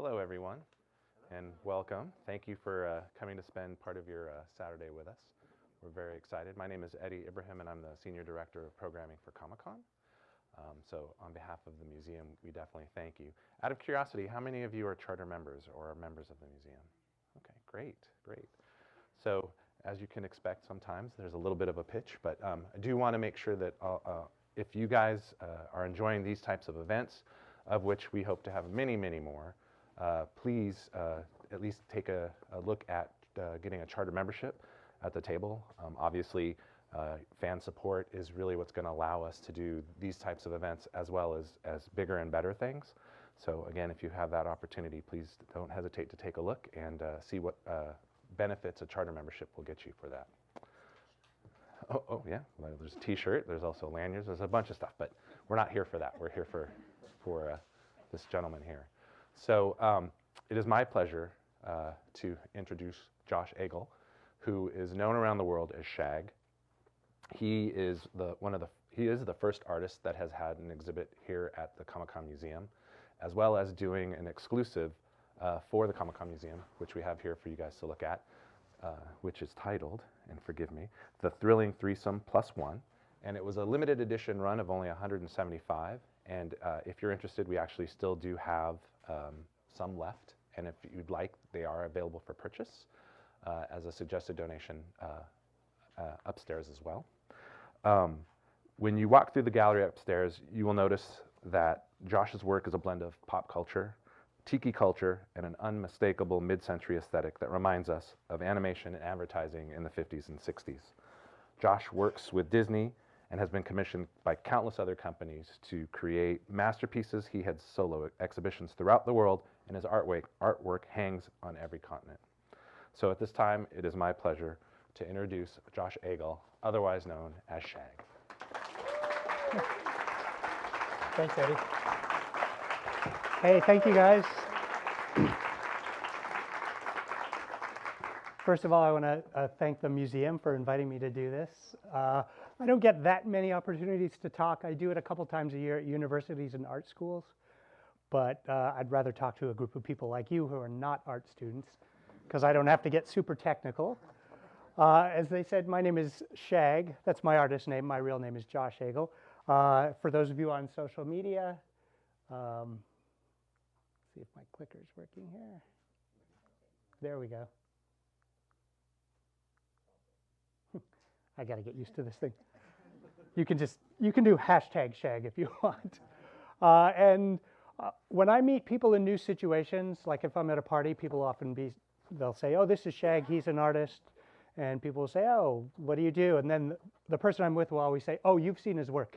Hello, everyone, and welcome. Thank you for coming to spend part of your Saturday with us. We're very excited. My name is Eddie Ibrahim, and I'm the Senior Director of Programming for Comic-Con. So on behalf of the museum, we definitely thank you. Out of curiosity, how many of you are charter members or are members of the museum? Okay, great, great. So as you can expect, sometimes there's a little bit of a pitch, but I do want to make sure that if you guys are enjoying these types of events, of which we hope to have many, many more, please at least take a look at getting a charter membership at the table. Obviously, fan support is really what's going to allow us to do these types of events as well as bigger and better things. So again, if you have that opportunity, please don't hesitate to take a look and see what benefits a charter membership will get you for that. Oh yeah, well, there's a t-shirt, there's also lanyards, there's a bunch of stuff, but we're not here for that. We're here for this gentleman here. So it is my pleasure to introduce Josh Agle, who is known around the world as Shag. He is the first artist that has had an exhibit here at the Comic-Con Museum, as well as doing an exclusive for the Comic-Con Museum, which we have here for you guys to look at, which is titled, and forgive me, The Thrilling Threesome Plus One. And it was a limited edition run of only 175. And if you're interested, we actually still do have some left. And if you'd like, they are available for purchase as a suggested donation upstairs as well. When you walk through the gallery upstairs, you will notice that Josh's work is a blend of pop culture, Tiki culture, and an unmistakable mid-century aesthetic that reminds us of animation and advertising in the 50s and 60s. Josh works with Disney and has been commissioned by countless other companies to create masterpieces. He had solo exhibitions throughout the world, and his artwork hangs on every continent. So at this time, it is my pleasure to introduce Josh Agle, otherwise known as Shag. Thanks, Eddie. Hey, thank you, guys. First of all, I want to thank the museum for inviting me to do this. I don't get that many opportunities to talk. I do it a couple times a year at universities and art schools, but I'd rather talk to a group of people like you who are not art students, because I don't have to get super technical. As they said, my name is Shag. That's my artist name. My real name is Josh Agle. For those of you on social media, see if my clicker's working here. There we go. I got to get used to this thing. You can do hashtag Shag if you want. When I meet people in new situations, like if I'm at a party, people they'll say, oh, this is Shag, he's an artist. And people will say, oh, what do you do? And then the person I'm with will always say, oh, you've seen his work,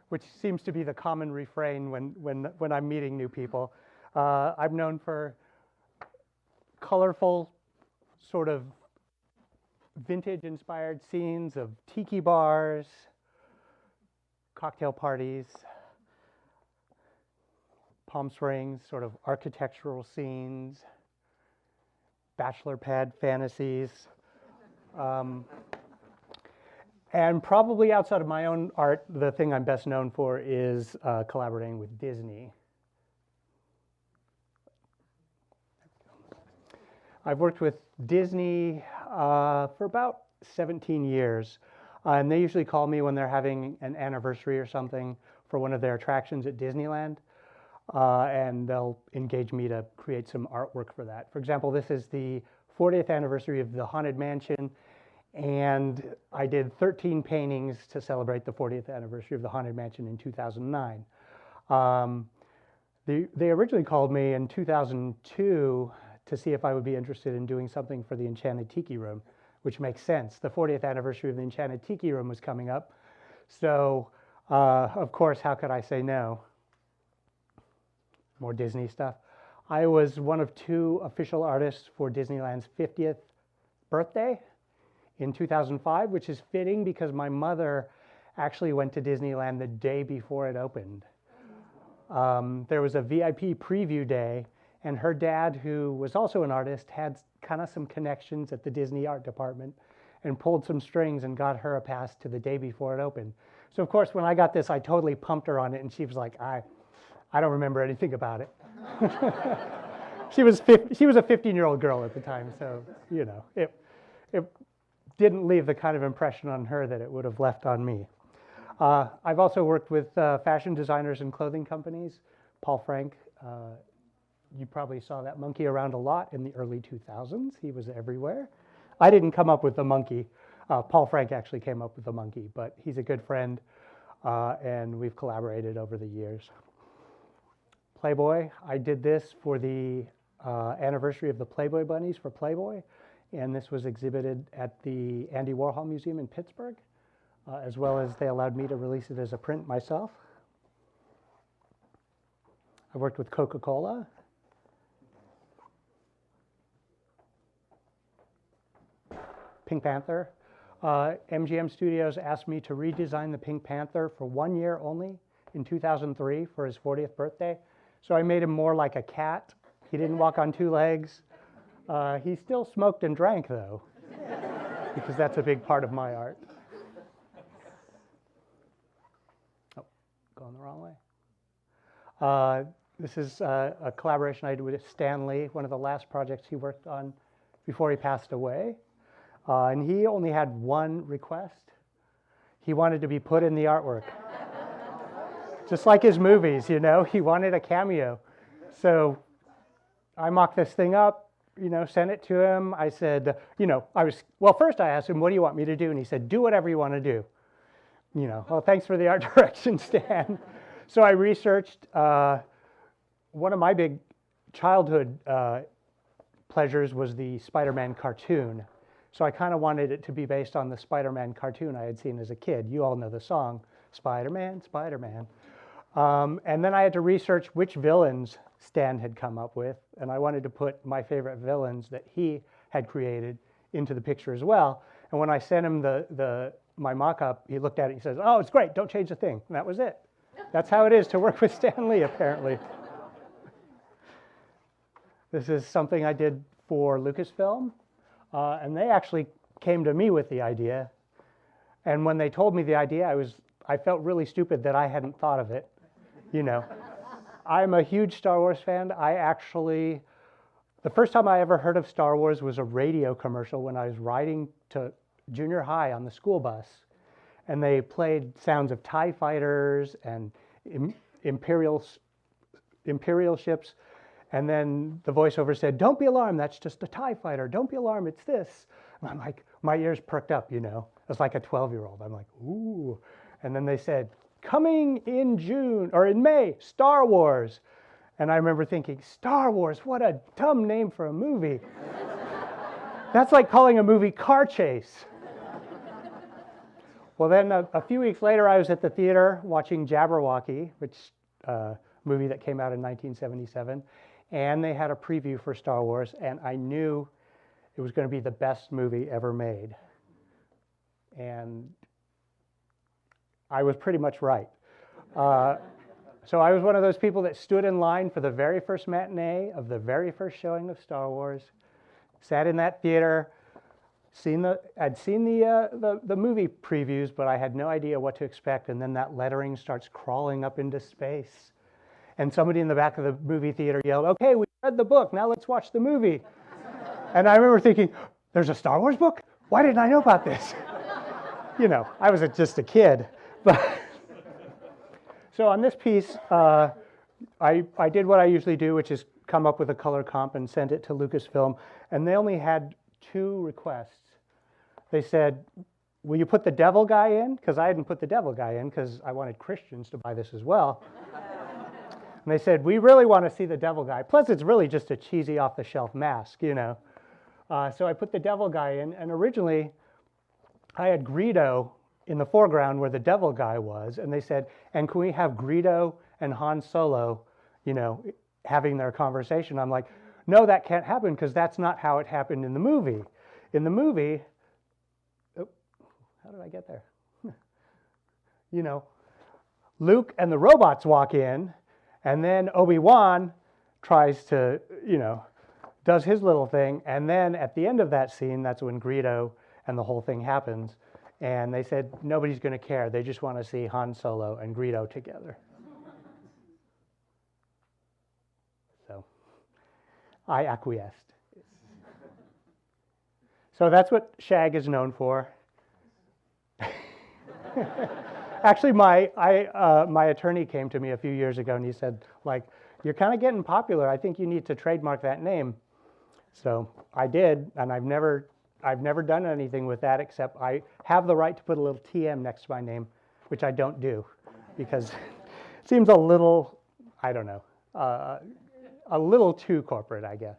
which seems to be the common refrain when I'm meeting new people. I'm known for colorful, sort of vintage-inspired scenes of tiki bars, cocktail parties, Palm Springs, sort of architectural scenes, bachelor pad fantasies. And probably outside of my own art, the thing I'm best known for is collaborating with Disney. I've worked with Disney for about 17 years. And they usually call me when they're having an anniversary or something for one of their attractions at Disneyland. And they'll engage me to create some artwork for that. For example, this is the 40th anniversary of the Haunted Mansion. And I did 13 paintings to celebrate the 40th anniversary of the Haunted Mansion in 2009. They originally called me in 2002 to see if I would be interested in doing something for the Enchanted Tiki Room, which makes sense. The 40th anniversary of the Enchanted Tiki Room was coming up. So, of course, how could I say no? More Disney stuff. I was one of 2 official artists for Disneyland's 50th birthday in 2005, which is fitting because my mother actually went to Disneyland the day before it opened. There was a VIP preview day, and her dad, who was also an artist, had kind of some connections at the Disney art department and pulled some strings and got her a pass to the day before it opened. So of course, when I got this, I totally pumped her on it, and she was like, I don't remember anything about it. she was a 15-year-old girl at the time, so it didn't leave the kind of impression on her that it would have left on me. I've also worked with fashion designers and clothing companies. Paul Frank, you probably saw that monkey around a lot in the early 2000s. He was everywhere. I didn't come up with the monkey. Paul Frank actually came up with the monkey, but he's a good friend, and we've collaborated over the years. Playboy, I did this for the anniversary of the Playboy bunnies for Playboy, and this was exhibited at the Andy Warhol Museum in Pittsburgh, as well as they allowed me to release it as a print myself. I worked with Coca-Cola. Pink Panther. MGM Studios asked me to redesign the Pink Panther for 1 year only in 2003 for his 40th birthday. So I made him more like a cat. He didn't walk on two legs. He still smoked and drank, though, because that's a big part of my art. Oh, going the wrong way. This is a collaboration I did with Stan Lee, one of the last projects he worked on before he passed away. And he only had one request. He wanted to be put in the artwork. Just like his movies, he wanted a cameo. So I mocked this thing up, sent it to him. I said, first I asked him, what do you want me to do? And he said, do whatever you want to do. Well, thanks for the art direction, Stan. So I researched. One of my big childhood pleasures was the Spider-Man cartoon. So I kind of wanted it to be based on the Spider-Man cartoon I had seen as a kid. You all know the song, Spider-Man, Spider-Man. And then I had to research which villains Stan had come up with, and I wanted to put my favorite villains that he had created into the picture as well. And when I sent him my mock-up, he looked at it, he says, oh, it's great, don't change a thing. And that was it. That's how it is to work with Stan Lee, apparently. This is something I did for Lucasfilm. And they actually came to me with the idea. And when they told me the idea, I felt really stupid that I hadn't thought of it. I'm a huge Star Wars fan. The first time I ever heard of Star Wars was a radio commercial when I was riding to junior high on the school bus. And they played sounds of TIE fighters and Imperial ships. And then the voiceover said, don't be alarmed, that's just a TIE fighter. Don't be alarmed, it's this. And I'm like, my ears perked up, It's like a 12-year-old. I'm like, ooh. And then they said, coming in May, Star Wars. And I remember thinking, Star Wars, what a dumb name for a movie. That's like calling a movie Car Chase. Well, then a few weeks later, I was at the theater watching Jabberwocky, which movie that came out in 1977. And they had a preview for Star Wars, and I knew it was going to be the best movie ever made. And I was pretty much right. So I was one of those people that stood in line for the very first matinee of the very first showing of Star Wars, sat in that theater, I'd seen the movie previews, but I had no idea what to expect, and then that lettering starts crawling up into space. And somebody in the back of the movie theater yelled, okay, we read the book, now let's watch the movie. And I remember thinking, there's a Star Wars book? Why didn't I know about this? I was just a kid. But so on this piece, I did what I usually do, which is come up with a color comp and send it to Lucasfilm. And they only had 2 requests. They said, will you put the devil guy in? Because I hadn't put the devil guy in because I wanted Christians to buy this as well. And they said, we really want to see the devil guy. Plus, it's really just a cheesy off-the-shelf mask, So I put the devil guy in, and originally I had Greedo in the foreground where the devil guy was, and they said, and can we have Greedo and Han Solo, having their conversation? I'm like, no, that can't happen because that's not how it happened in the movie. In the movie, how did I get there? Luke and the robots walk in, and then Obi-Wan tries to, does his little thing. And then at the end of that scene, that's when Greedo and the whole thing happens. And they said, nobody's going to care. They just want to see Han Solo and Greedo together. So I acquiesced. So that's what Shag is known for. Actually, my attorney came to me a few years ago and he said, like, you're kind of getting popular. I think you need to trademark that name. So I did, and I've never done anything with that except I have the right to put a little TM next to my name, which I don't do because it seems a little, I don't know, a little too corporate, I guess.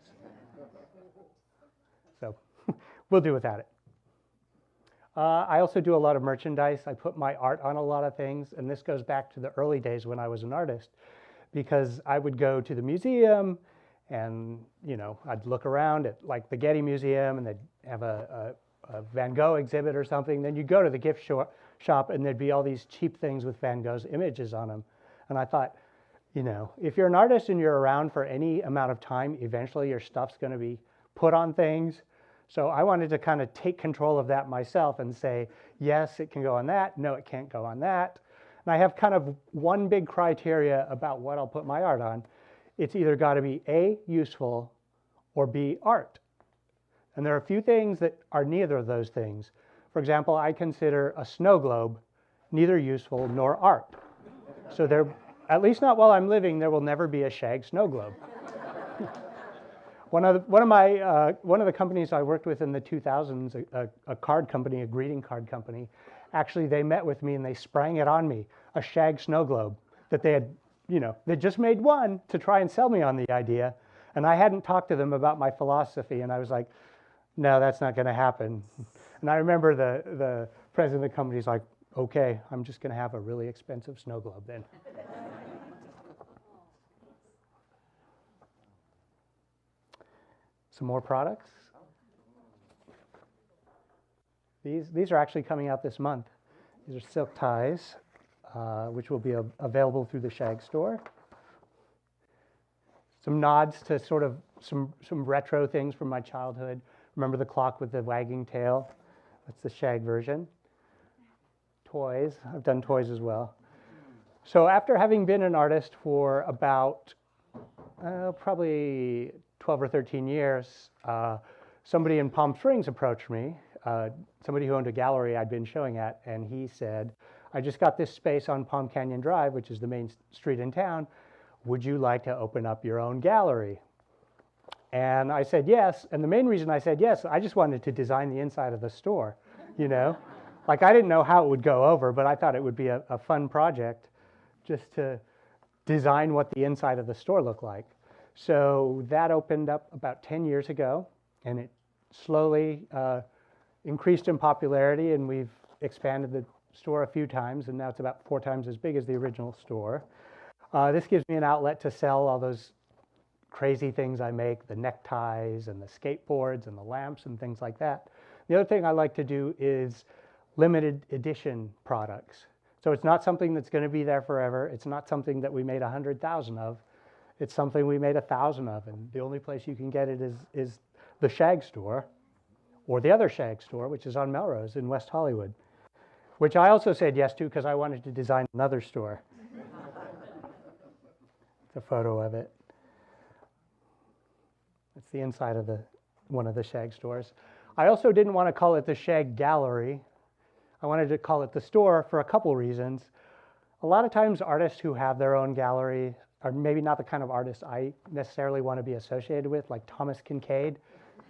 So we'll do without it. I also do a lot of merchandise. I put my art on a lot of things, and this goes back to the early days when I was an artist, because I would go to the museum and, you know, I'd look around at like the Getty Museum and they'd have a Van Gogh exhibit or something. Then you'd go to the gift shop and there'd be all these cheap things with Van Gogh's images on them. And I thought, you know, if you're an artist and you're around for any amount of time, eventually your stuff's going to be put on things. So I wanted to kind of take control of that myself and say, yes, it can go on that. No, it can't go on that. And I have kind of one big criteria about what I'll put my art on. It's either got to be A, useful, or B, art. And there are a few things that are neither of those things. For example, I consider a snow globe neither useful nor art. So there, at least not while I'm living, there will never be a Shag snow globe. One of the companies I worked with in the 2000s, a card company, a greeting card company, actually they met with me and they sprang it on me, a Shag snow globe that they had, you know, they just made one to try and sell me on the idea, and I hadn't talked to them about my philosophy, and I was like, no, that's not going to happen. And I remember the president of the company's like, okay, I'm just going to have a really expensive snow globe then. Some more products. These are actually coming out this month. These are silk ties, which will be available through the Shag store. Some nods to sort of some retro things from my childhood. Remember the clock with the wagging tail? That's the Shag version. Toys. I've done toys as well. So after having been an artist for about probably 12 or 13 years, somebody in Palm Springs approached me, somebody who owned a gallery I'd been showing at, and he said, I just got this space on Palm Canyon Drive, which is the main street in town. Would you like to open up your own gallery? And I said yes, and the main reason I said yes, I just wanted to design the inside of the store, you know? Like I didn't know how it would go over, but I thought it would be a fun project just to design what the inside of the store looked like. So that opened up about 10 years ago, and it slowly increased in popularity, and we've expanded the store a few times, and now it's about 4 times as big as the original store. This gives me an outlet to sell all those crazy things I make, the neckties and the skateboards and the lamps and things like that. The other thing I like to do is limited edition products. So it's not something that's going to be there forever. It's not something that we made 100,000 of. It's something we made 1,000 of, and the only place you can get it is the Shag store, or the other Shag store, which is on Melrose in West Hollywood, which I also said yes to because I wanted to design another store. It's a photo of it. It's the inside of one of the Shag stores. I also didn't want to call it the Shag Gallery. I wanted to call it the store for a couple reasons. A lot of times artists who have their own gallery are maybe not the kind of artists I necessarily want to be associated with, like Thomas Kinkade.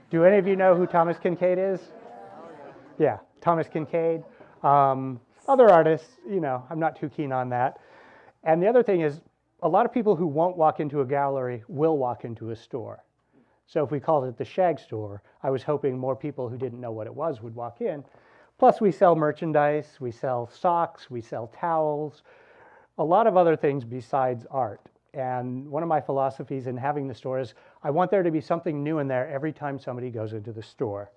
Do any of you know who Thomas Kinkade is? Yeah, Thomas Kinkade. Other artists, you know, I'm not too keen on that. And the other thing is, a lot of people who won't walk into a gallery will walk into a store. So if we called it the Shag store, I was hoping more people who didn't know what it was would walk in. Plus we sell merchandise, we sell socks, we sell towels, a lot of other things besides art. And one of my philosophies in having the store is I want there to be something new in there every time somebody goes into the store.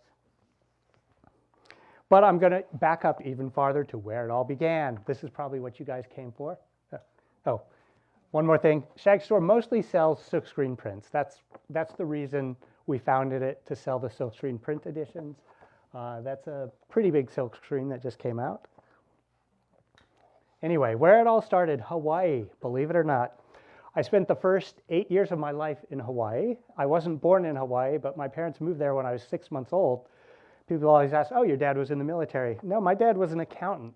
But I'm going to back up even farther to where it all began. This is probably what you guys came for. Oh, one more thing. Shag store mostly sells silkscreen prints. That's the reason we founded it, to sell the silkscreen print editions. That's a pretty big silkscreen that just came out. Anyway, where it all started, Hawaii, believe it or not. I spent the first 8 years of my life in Hawaii. I wasn't born in Hawaii, but my parents moved there when I was 6 months old. People always ask, oh, your dad was in the military. No, my dad was an accountant.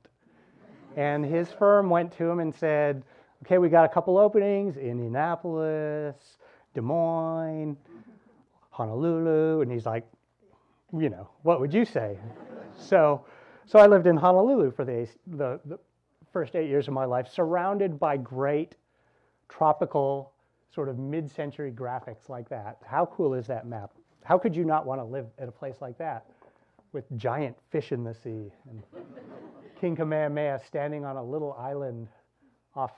And his firm went to him and said, okay, we got a couple openings, Indianapolis, Des Moines, Honolulu. And he's like, what would you say? So I lived in Honolulu for the first 8 years of my life, surrounded by great tropical sort of mid-century graphics like that. How cool is that map? How could you not want to live at a place like that with giant fish in the sea and King Kamehameha standing on a little island off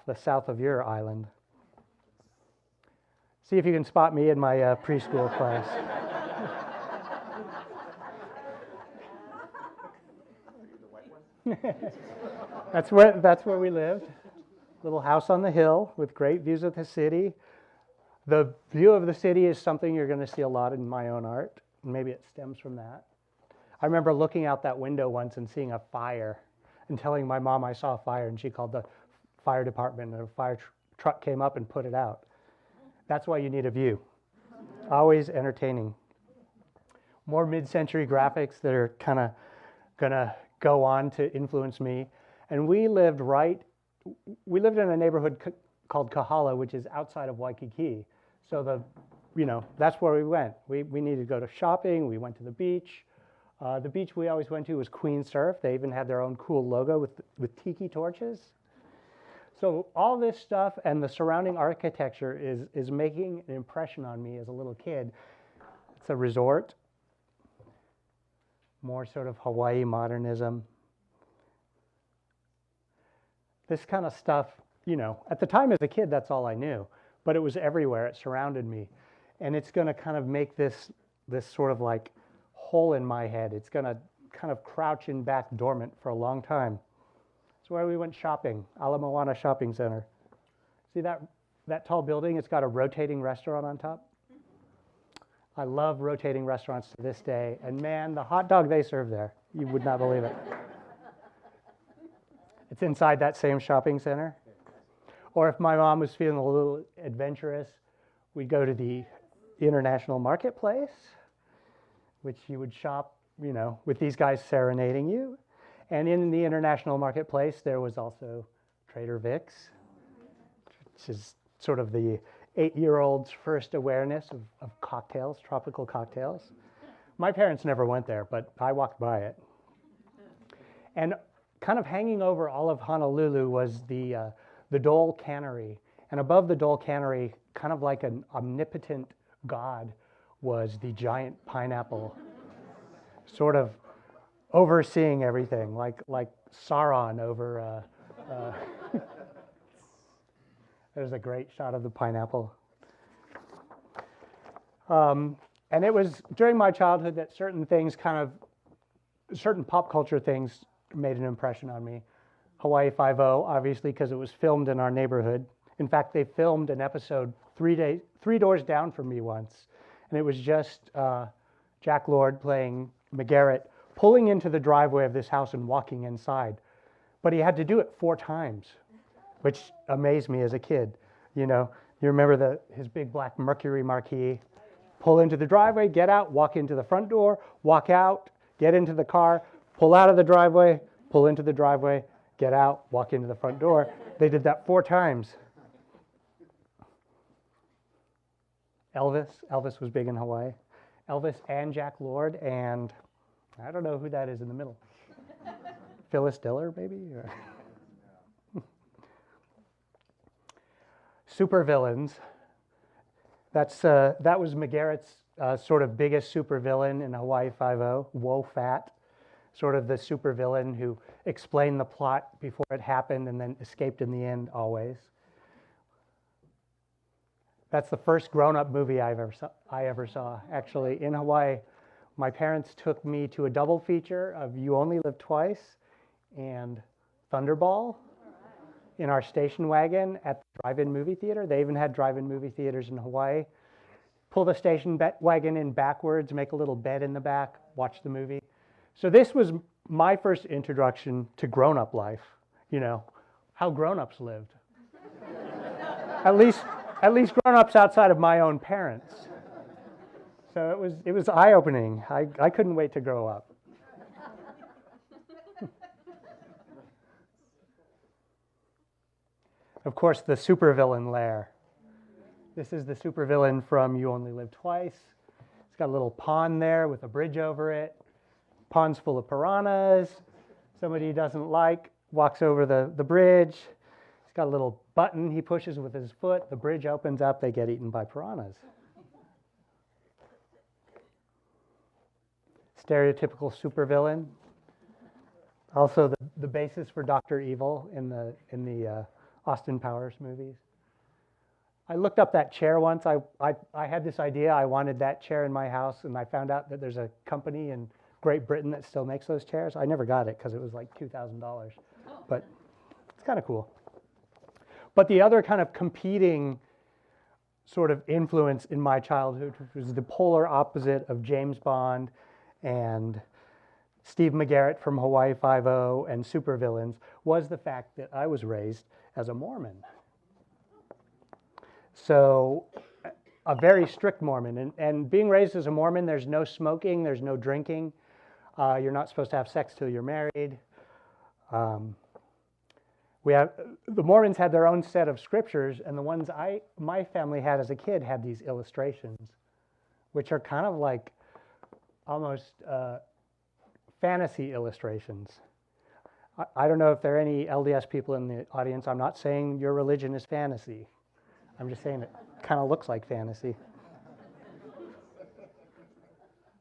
the south of your island? See if you can spot me in my preschool class. That's where we lived. Little house on the hill with great views of the city. The view of the city is something you're going to see a lot in my own art. Maybe it stems from that. I remember looking out that window once and seeing a fire and telling my mom I saw a fire, and she called the fire department, and a fire truck came up and put it out. That's why you need a view. Always entertaining. More mid-century graphics that are kind of going to go on to influence me. And we lived in a neighborhood called Kahala, which is outside of Waikiki. So that's where we went. We needed to go to shopping. We went to the beach. The beach we always went to was Queen Surf. They even had their own cool logo with tiki torches. So all this stuff and the surrounding architecture is making an impression on me as a little kid. It's a resort. More sort of Hawaii modernism. This kind of stuff, at the time as a kid, that's all I knew. But it was everywhere. It surrounded me. And it's going to kind of make this sort of like hole in my head. It's going to kind of crouch in back dormant for a long time. That's where we went shopping, Ala Moana Shopping Center. See that tall building? It's got a rotating restaurant on top. I love rotating restaurants to this day. And man, the hot dog they serve there, you would not believe it. It's inside that same shopping center. Or if my mom was feeling a little adventurous, we'd go to the International Marketplace, which you would shop, with these guys serenading you. And in the International Marketplace, there was also Trader Vic's, which is sort of the 8-year-old's first awareness of cocktails, tropical cocktails. My parents never went there, but I walked by it. And kind of hanging over all of Honolulu was the Dole Cannery. And above the Dole Cannery, kind of like an omnipotent god, was the giant pineapple, sort of overseeing everything, like Sauron over. There's a great shot of the pineapple. And it was during my childhood that certain pop culture things made an impression on me. Hawaii Five-0, obviously, because it was filmed in our neighborhood. In fact, they filmed an episode 3 doors down from me once. And it was just Jack Lord playing McGarrett pulling into the driveway of this house and walking inside. But he had to do it 4 times, which amazed me as a kid. You remember his big black Mercury marquee, pull into the driveway, get out, walk into the front door, walk out, get into the car, pull out of the driveway, pull into the driveway, get out, walk into the front door. They did that 4 times. Elvis was big in Hawaii. Elvis and Jack Lord, and I don't know who that is in the middle. Phyllis Diller, maybe? Supervillains. That was McGarrett's sort of biggest supervillain in Hawaii Five-0, Wo Fat, sort of the supervillain who explained the plot before it happened and then escaped in the end always. That's the first grown-up movie I ever saw, actually, in Hawaii. My parents took me to a double feature of You Only Live Twice and Thunderball in our station wagon at the drive-in movie theater. They even had drive-in movie theaters in Hawaii. Pull the station wagon in backwards, make a little bed in the back, watch the movie. So this was my first introduction to grown-up life, how grown-ups lived. At least, at least grown-ups outside of my own parents. So it was eye-opening. I couldn't wait to grow up. Of course, the supervillain lair. This is the supervillain from You Only Live Twice. It's got a little pond there with a bridge over it. Pond's full of piranhas. Somebody he doesn't like walks over the bridge. He's got a little button he pushes with his foot. The bridge opens up. They get eaten by piranhas. Stereotypical supervillain. Also the basis for Dr. Evil in the Austin Powers movies. I looked up that chair once. I had this idea. I wanted that chair in my house, and I found out that there's a company in Great Britain that still makes those chairs. I never got it because it was like $2,000, but it's kind of cool. But the other kind of competing sort of influence in my childhood, which was the polar opposite of James Bond and Steve McGarrett from Hawaii Five-0 and supervillains, was the fact that I was raised as a Mormon. So a very strict Mormon. And being raised as a Mormon, there's no smoking, there's no drinking. You're not supposed to have sex till you're married. The Mormons had their own set of scriptures, and the ones my family had as a kid had these illustrations, which are kind of like almost fantasy illustrations. I don't know if there are any LDS people in the audience. I'm not saying your religion is fantasy. I'm just saying it kind of looks like fantasy.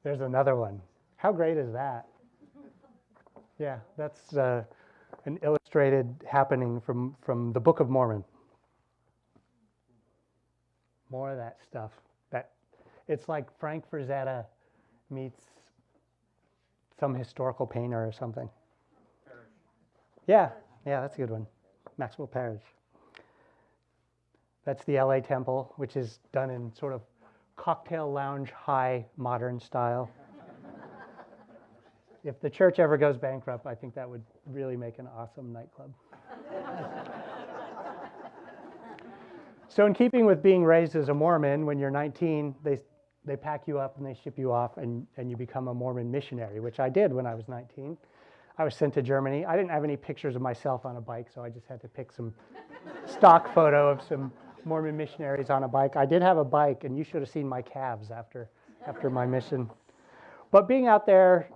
There's another one. How great is that? Yeah, that's an illustrated happening from the Book of Mormon. More of that stuff. It's like Frank Frazetta meets some historical painter or something. Yeah, that's a good one. Maxwell Parrish. That's the LA Temple, which is done in sort of cocktail lounge, high modern style. If the church ever goes bankrupt, I think that would really make an awesome nightclub. So in keeping with being raised as a Mormon, when you're 19, they pack you up and they ship you off and you become a Mormon missionary, which I did when I was 19. I was sent to Germany. I didn't have any pictures of myself on a bike, so I just had to pick some stock photo of some Mormon missionaries on a bike. I did have a bike, and you should have seen my calves after my mission. But being out there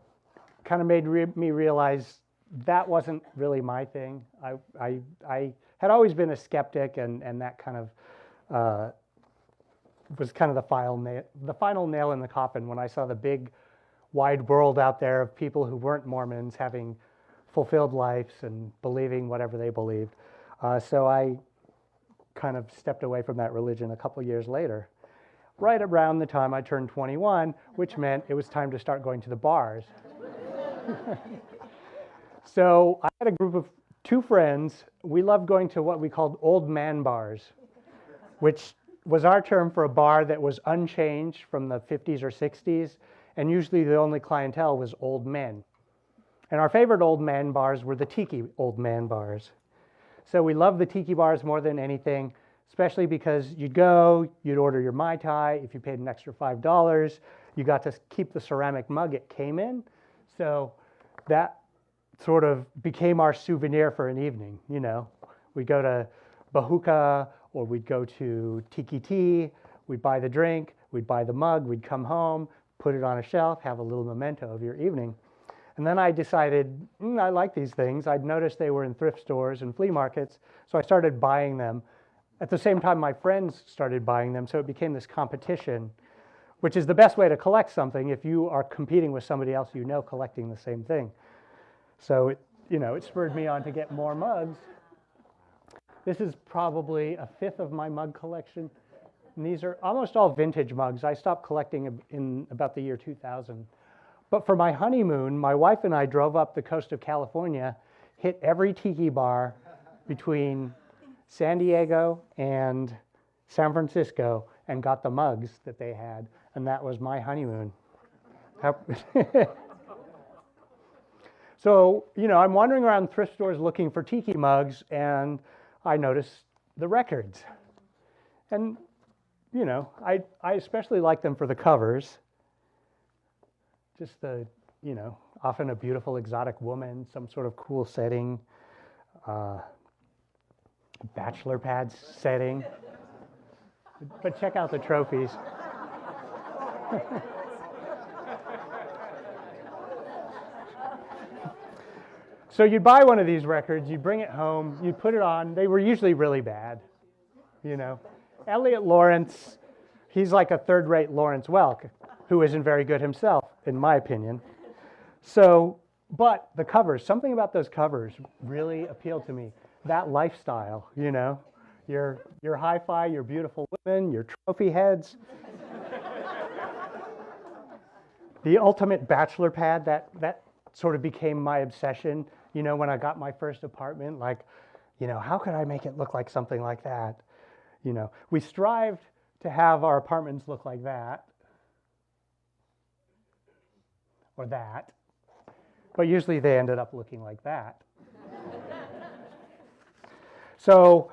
kind of made me realize that wasn't really my thing. I had always been a skeptic, and that kind of was kind of the final nail in the coffin when I saw the big, wide world out there of people who weren't Mormons having fulfilled lives and believing whatever they believed. So I kind of stepped away from that religion a couple years later, right around the time I turned 21, which meant it was time to start going to the bars. So I had a group of 2 friends. We loved going to what we called old man bars, which was our term for a bar that was unchanged from the 50s or 60s, and usually the only clientele was old men. And our favorite old man bars were the Tiki old man bars. So we loved the Tiki bars more than anything, especially because you'd order your Mai Tai. If you paid an extra $5, you got to keep the ceramic mug it came in. So that sort of became our souvenir for an evening, you know. We'd go to Bahuka, or we'd go to Tiki Tea, we'd buy the drink, we'd buy the mug, we'd come home, put it on a shelf, have a little memento of your evening. And then I decided, I like these things. I'd noticed they were in thrift stores and flea markets, so I started buying them. At the same time, my friends started buying them, so it became this competition, which is the best way to collect something if you are competing with somebody else you know collecting the same thing. So it spurred me on to get more mugs. This is probably a 5th of my mug collection. And these are almost all vintage mugs. I stopped collecting in about the year 2000. But for my honeymoon, my wife and I drove up the coast of California, hit every tiki bar between San Diego and San Francisco, and got the mugs that they had. And that was my honeymoon. So, I'm wandering around thrift stores looking for tiki mugs, and I noticed the records. And, you know, I especially like them for the covers. Just the, you know, often a beautiful exotic woman, some sort of cool setting, bachelor pad setting. But check out the trophies. So you'd buy one of these records, you'd bring it home, you'd put it on. They were usually really bad, you know. Elliot Lawrence, he's like a third-rate Lawrence Welk, who isn't very good himself, in my opinion. So, but the covers, something about those covers really appealed to me. That lifestyle, you know, your hi-fi, your beautiful women, your trophy heads. The ultimate bachelor pad, that sort of became my obsession. You know, when I got my first apartment, like, you know, how could I make it look like something like that? You know, we strived to have our apartments look like that or that, but usually they ended up looking like that. So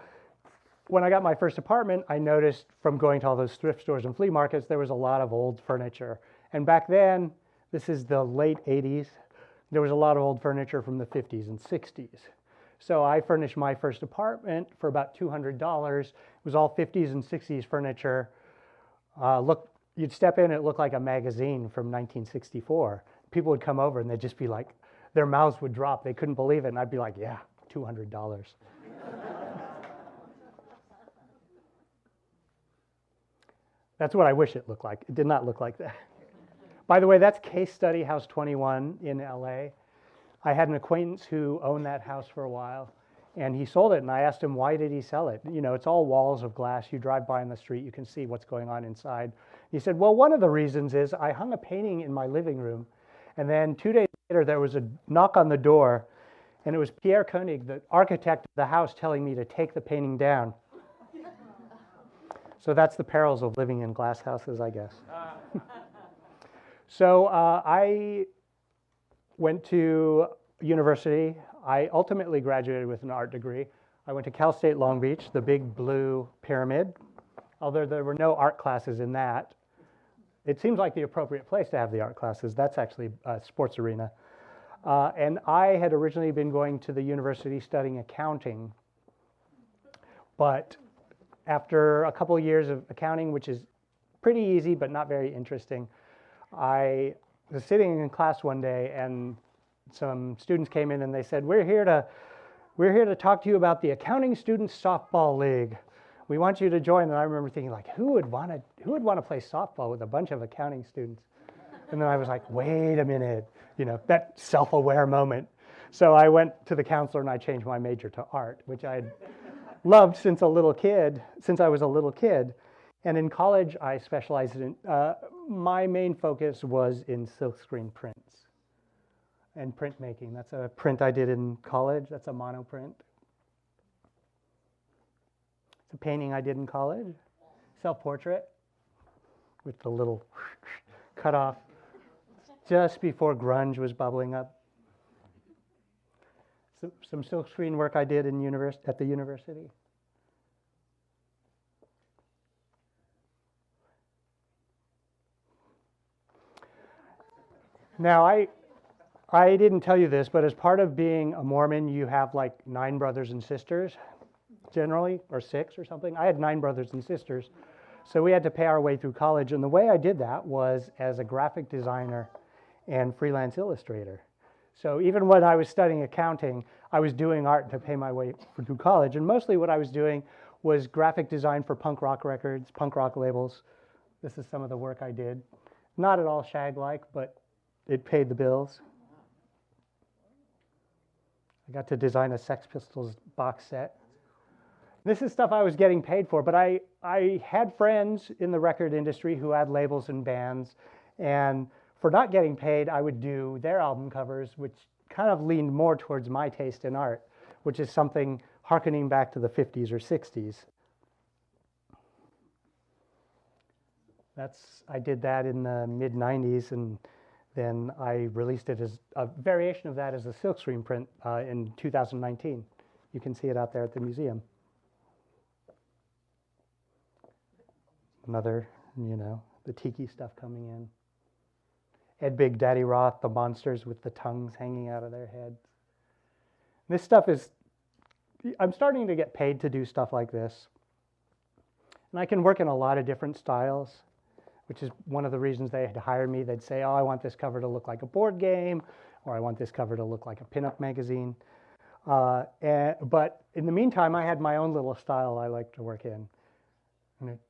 when I got my first apartment, I noticed from going to all those thrift stores and flea markets, there was a lot of old furniture. And back then, this is the late 80s, there was a lot of old furniture from the 50s and 60s. So I furnished my first apartment for about $200. It was all 50s and 60s furniture. Look, you'd step in, it looked like a magazine from 1964. People would come over and they'd just be like, their mouths would drop. They couldn't believe it. And I'd be like, yeah, $200. That's what I wish it looked like. It did not look like that. By the way, that's Case Study House 21 in LA. I had an acquaintance who owned that house for a while, and he sold it, and I asked him, why did he sell it? You know, it's all walls of glass. You drive by in the street, you can see what's going on inside. He said, well, one of the reasons is I hung a painting in my living room, and then 2 days later, there was a knock on the door, and it was Pierre Koenig, the architect of the house, telling me to take the painting down. So that's the perils of living in glass houses, I guess. So I went to university. I ultimately graduated with an art degree. I went to Cal State Long Beach, the big blue pyramid, although there were no art classes in that. It seems like the appropriate place to have the art classes. That's actually a sports arena. And I had originally been going to the university studying accounting, but after a couple of years of accounting, which is pretty easy but not very interesting, I was sitting in class one day and some students came in and they said, we're here to talk to you about the Accounting Students Softball League. We want you to join. And I remember thinking, like, who would want to play softball with a bunch of accounting students? And then I was like, wait a minute, you know, that self-aware moment. So I went to the counselor and I changed my major to art, which I'd loved since I was a little kid. And in college, I specialized in, my main focus was in silkscreen prints and printmaking. That's a print I did in college. That's a monoprint. It's a painting I did in college. Self-portrait with the little cut off just before grunge was bubbling up. Some silkscreen work I did at the university. Now, I didn't tell you this, but as part of being a Mormon, you have like 9 brothers and sisters, generally, or 6 or something. I had 9 brothers and sisters, so we had to pay our way through college. And the way I did that was as a graphic designer and freelance illustrator. So even when I was studying accounting, I was doing art to pay my way through college. And mostly what I was doing was graphic design for punk rock records, punk rock labels. This is some of the work I did. Not at all Shag-like, but it paid the bills. I got to design a Sex Pistols box set. This is stuff I was getting paid for, but I had friends in the record industry who had labels and bands, and for not getting paid, I would do their album covers, which kind of leaned more towards my taste in art, which is something hearkening back to the 50s or 60s. I did that in the mid-90s, and then I released it as a variation of that as a silkscreen print in 2019. You can see it out there at the museum. Another, the Tiki stuff coming in. Ed Big Daddy Roth, the monsters with the tongues hanging out of their heads. This stuff I'm starting to get paid to do stuff like this. And I can work in a lot of different styles, which is one of the reasons they had hired me. They'd say, oh, I want this cover to look like a board game, or I want this cover to look like a pinup magazine. But in the meantime, I had my own little style I like to work in.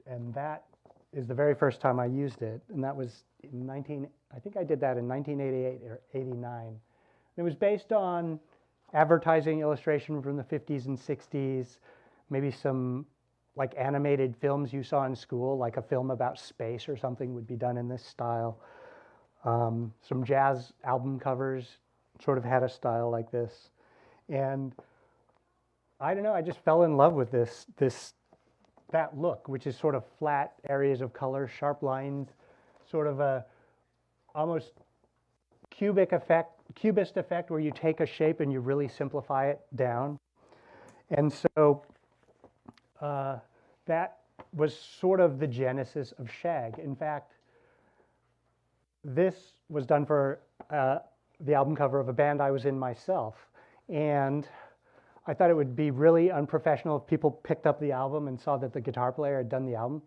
And that is the very first time I used it. And that was in I think I did that in 1988 or 89. It was based on advertising illustration from the 50s and 60s, maybe some like animated films you saw in school, like a film about space or something would be done in this style. Some jazz album covers sort of had a style like this. And I don't know, I just fell in love with that look, which is sort of flat areas of color, sharp lines, sort of a almost cubist effect where you take a shape and you really simplify it down. And so that was sort of the genesis of Shag. In fact, this was done for the album cover of a band I was in myself. And I thought it would be really unprofessional if people picked up the album and saw that the guitar player had done the album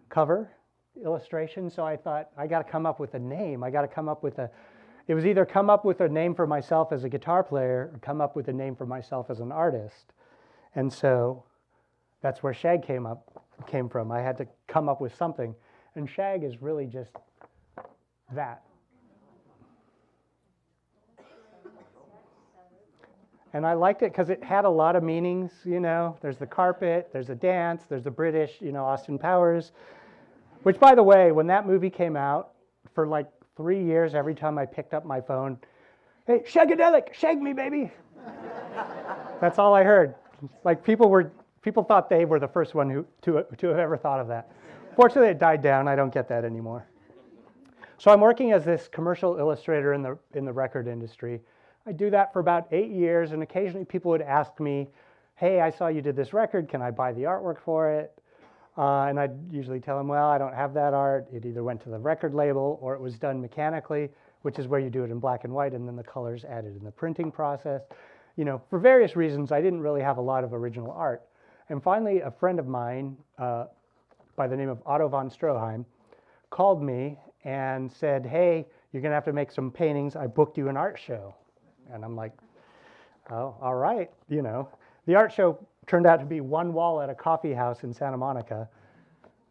cover illustration. So I thought, I got to come up with a name. It was either come up with a name for myself as a guitar player or come up with a name for myself as an artist. And so that's where Shag came from. I had to come up with something. And Shag is really just that. And I liked it because it had a lot of meanings, There's the carpet, there's a dance, there's the British, Austin Powers. Which, by the way, when that movie came out, for like 3 years, every time I picked up my phone, hey, Shagadelic, shag me, baby. That's all I heard. Like people thought they were the first one to have ever thought of that. Fortunately, it died down. I don't get that anymore. So I'm working as this commercial illustrator in the record industry. I do that for about 8 years, and occasionally people would ask me, hey, I saw you did this record. Can I buy the artwork for it? And I'd usually tell them, well, I don't have that art. It either went to the record label or it was done mechanically, which is where you do it in black and white, and then the colors added in the printing process. For various reasons, I didn't really have a lot of original art. And finally, a friend of mine by the name of Otto von Stroheim called me and said, hey, you're going to have to make some paintings. I booked you an art show. And I'm like, oh, all right. The art show turned out to be one wall at a coffee house in Santa Monica.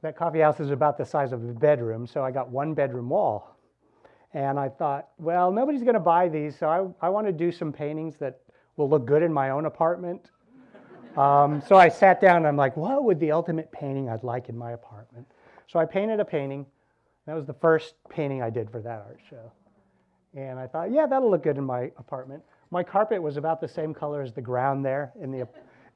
That coffee house is about the size of a bedroom, so I got one bedroom wall. And I thought, well, nobody's going to buy these, so I want to do some paintings that will look good in my own apartment. So I sat down and I'm like, what would the ultimate painting I'd like in my apartment? So I painted a painting. That was the first painting I did for that art show. And I thought, yeah, that'll look good in my apartment. My carpet was about the same color as the ground there in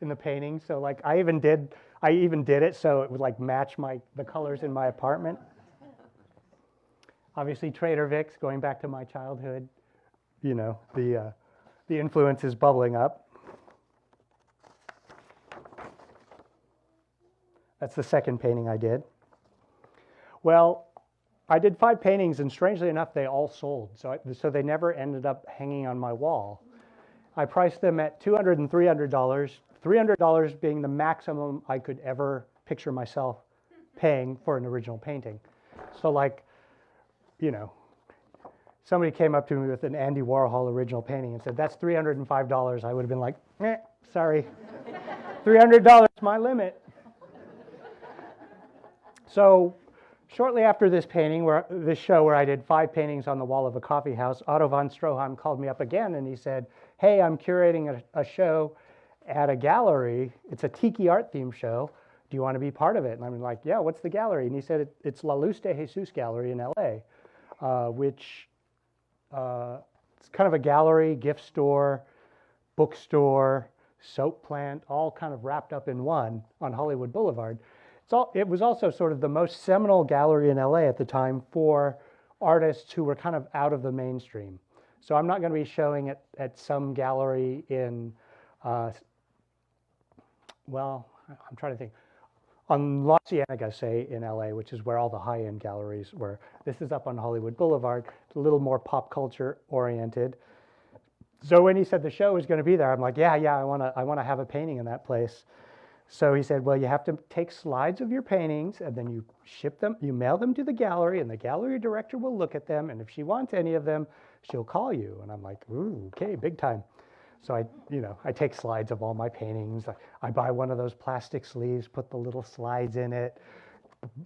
the painting. So like I even did it so it would like match the colors in my apartment. Obviously Trader Vic's, going back to my childhood, the influence is bubbling up. That's the second painting I did. Well, I did 5 paintings, and strangely enough, they all sold. So they never ended up hanging on my wall. I priced them at $200 and $300, $300 being the maximum I could ever picture myself paying for an original painting. So like, somebody came up to me with an Andy Warhol original painting and said, that's $305. I would have been like, sorry, $300 my limit. So shortly after this show where I did 5 paintings on the wall of a coffee house, Otto von Stroheim called me up again and he said, hey, I'm curating a show at a gallery. It's a Tiki art theme show. Do you want to be part of it? And I'm like, yeah, what's the gallery? And he said, it's La Luz de Jesus Gallery in LA, which it's kind of a gallery, gift store, bookstore, soap plant, all kind of wrapped up in one on Hollywood Boulevard. It was also sort of the most seminal gallery in LA at the time for artists who were kind of out of the mainstream. So I'm not going to be showing it at some gallery in, I'm trying to think. on La Cienega, say, in LA, which is where all the high-end galleries were. This is up on Hollywood Boulevard, a little more pop culture oriented. So when he said the show was going to be there, I'm like, yeah, I want to have a painting in that place. So he said, well, you have to take slides of your paintings, and then you ship them, you mail them to the gallery, and the gallery director will look at them, and if she wants any of them, she'll call you. And I'm like, ooh, okay, big time. So I take slides of all my paintings. I buy one of those plastic sleeves, put the little slides in it,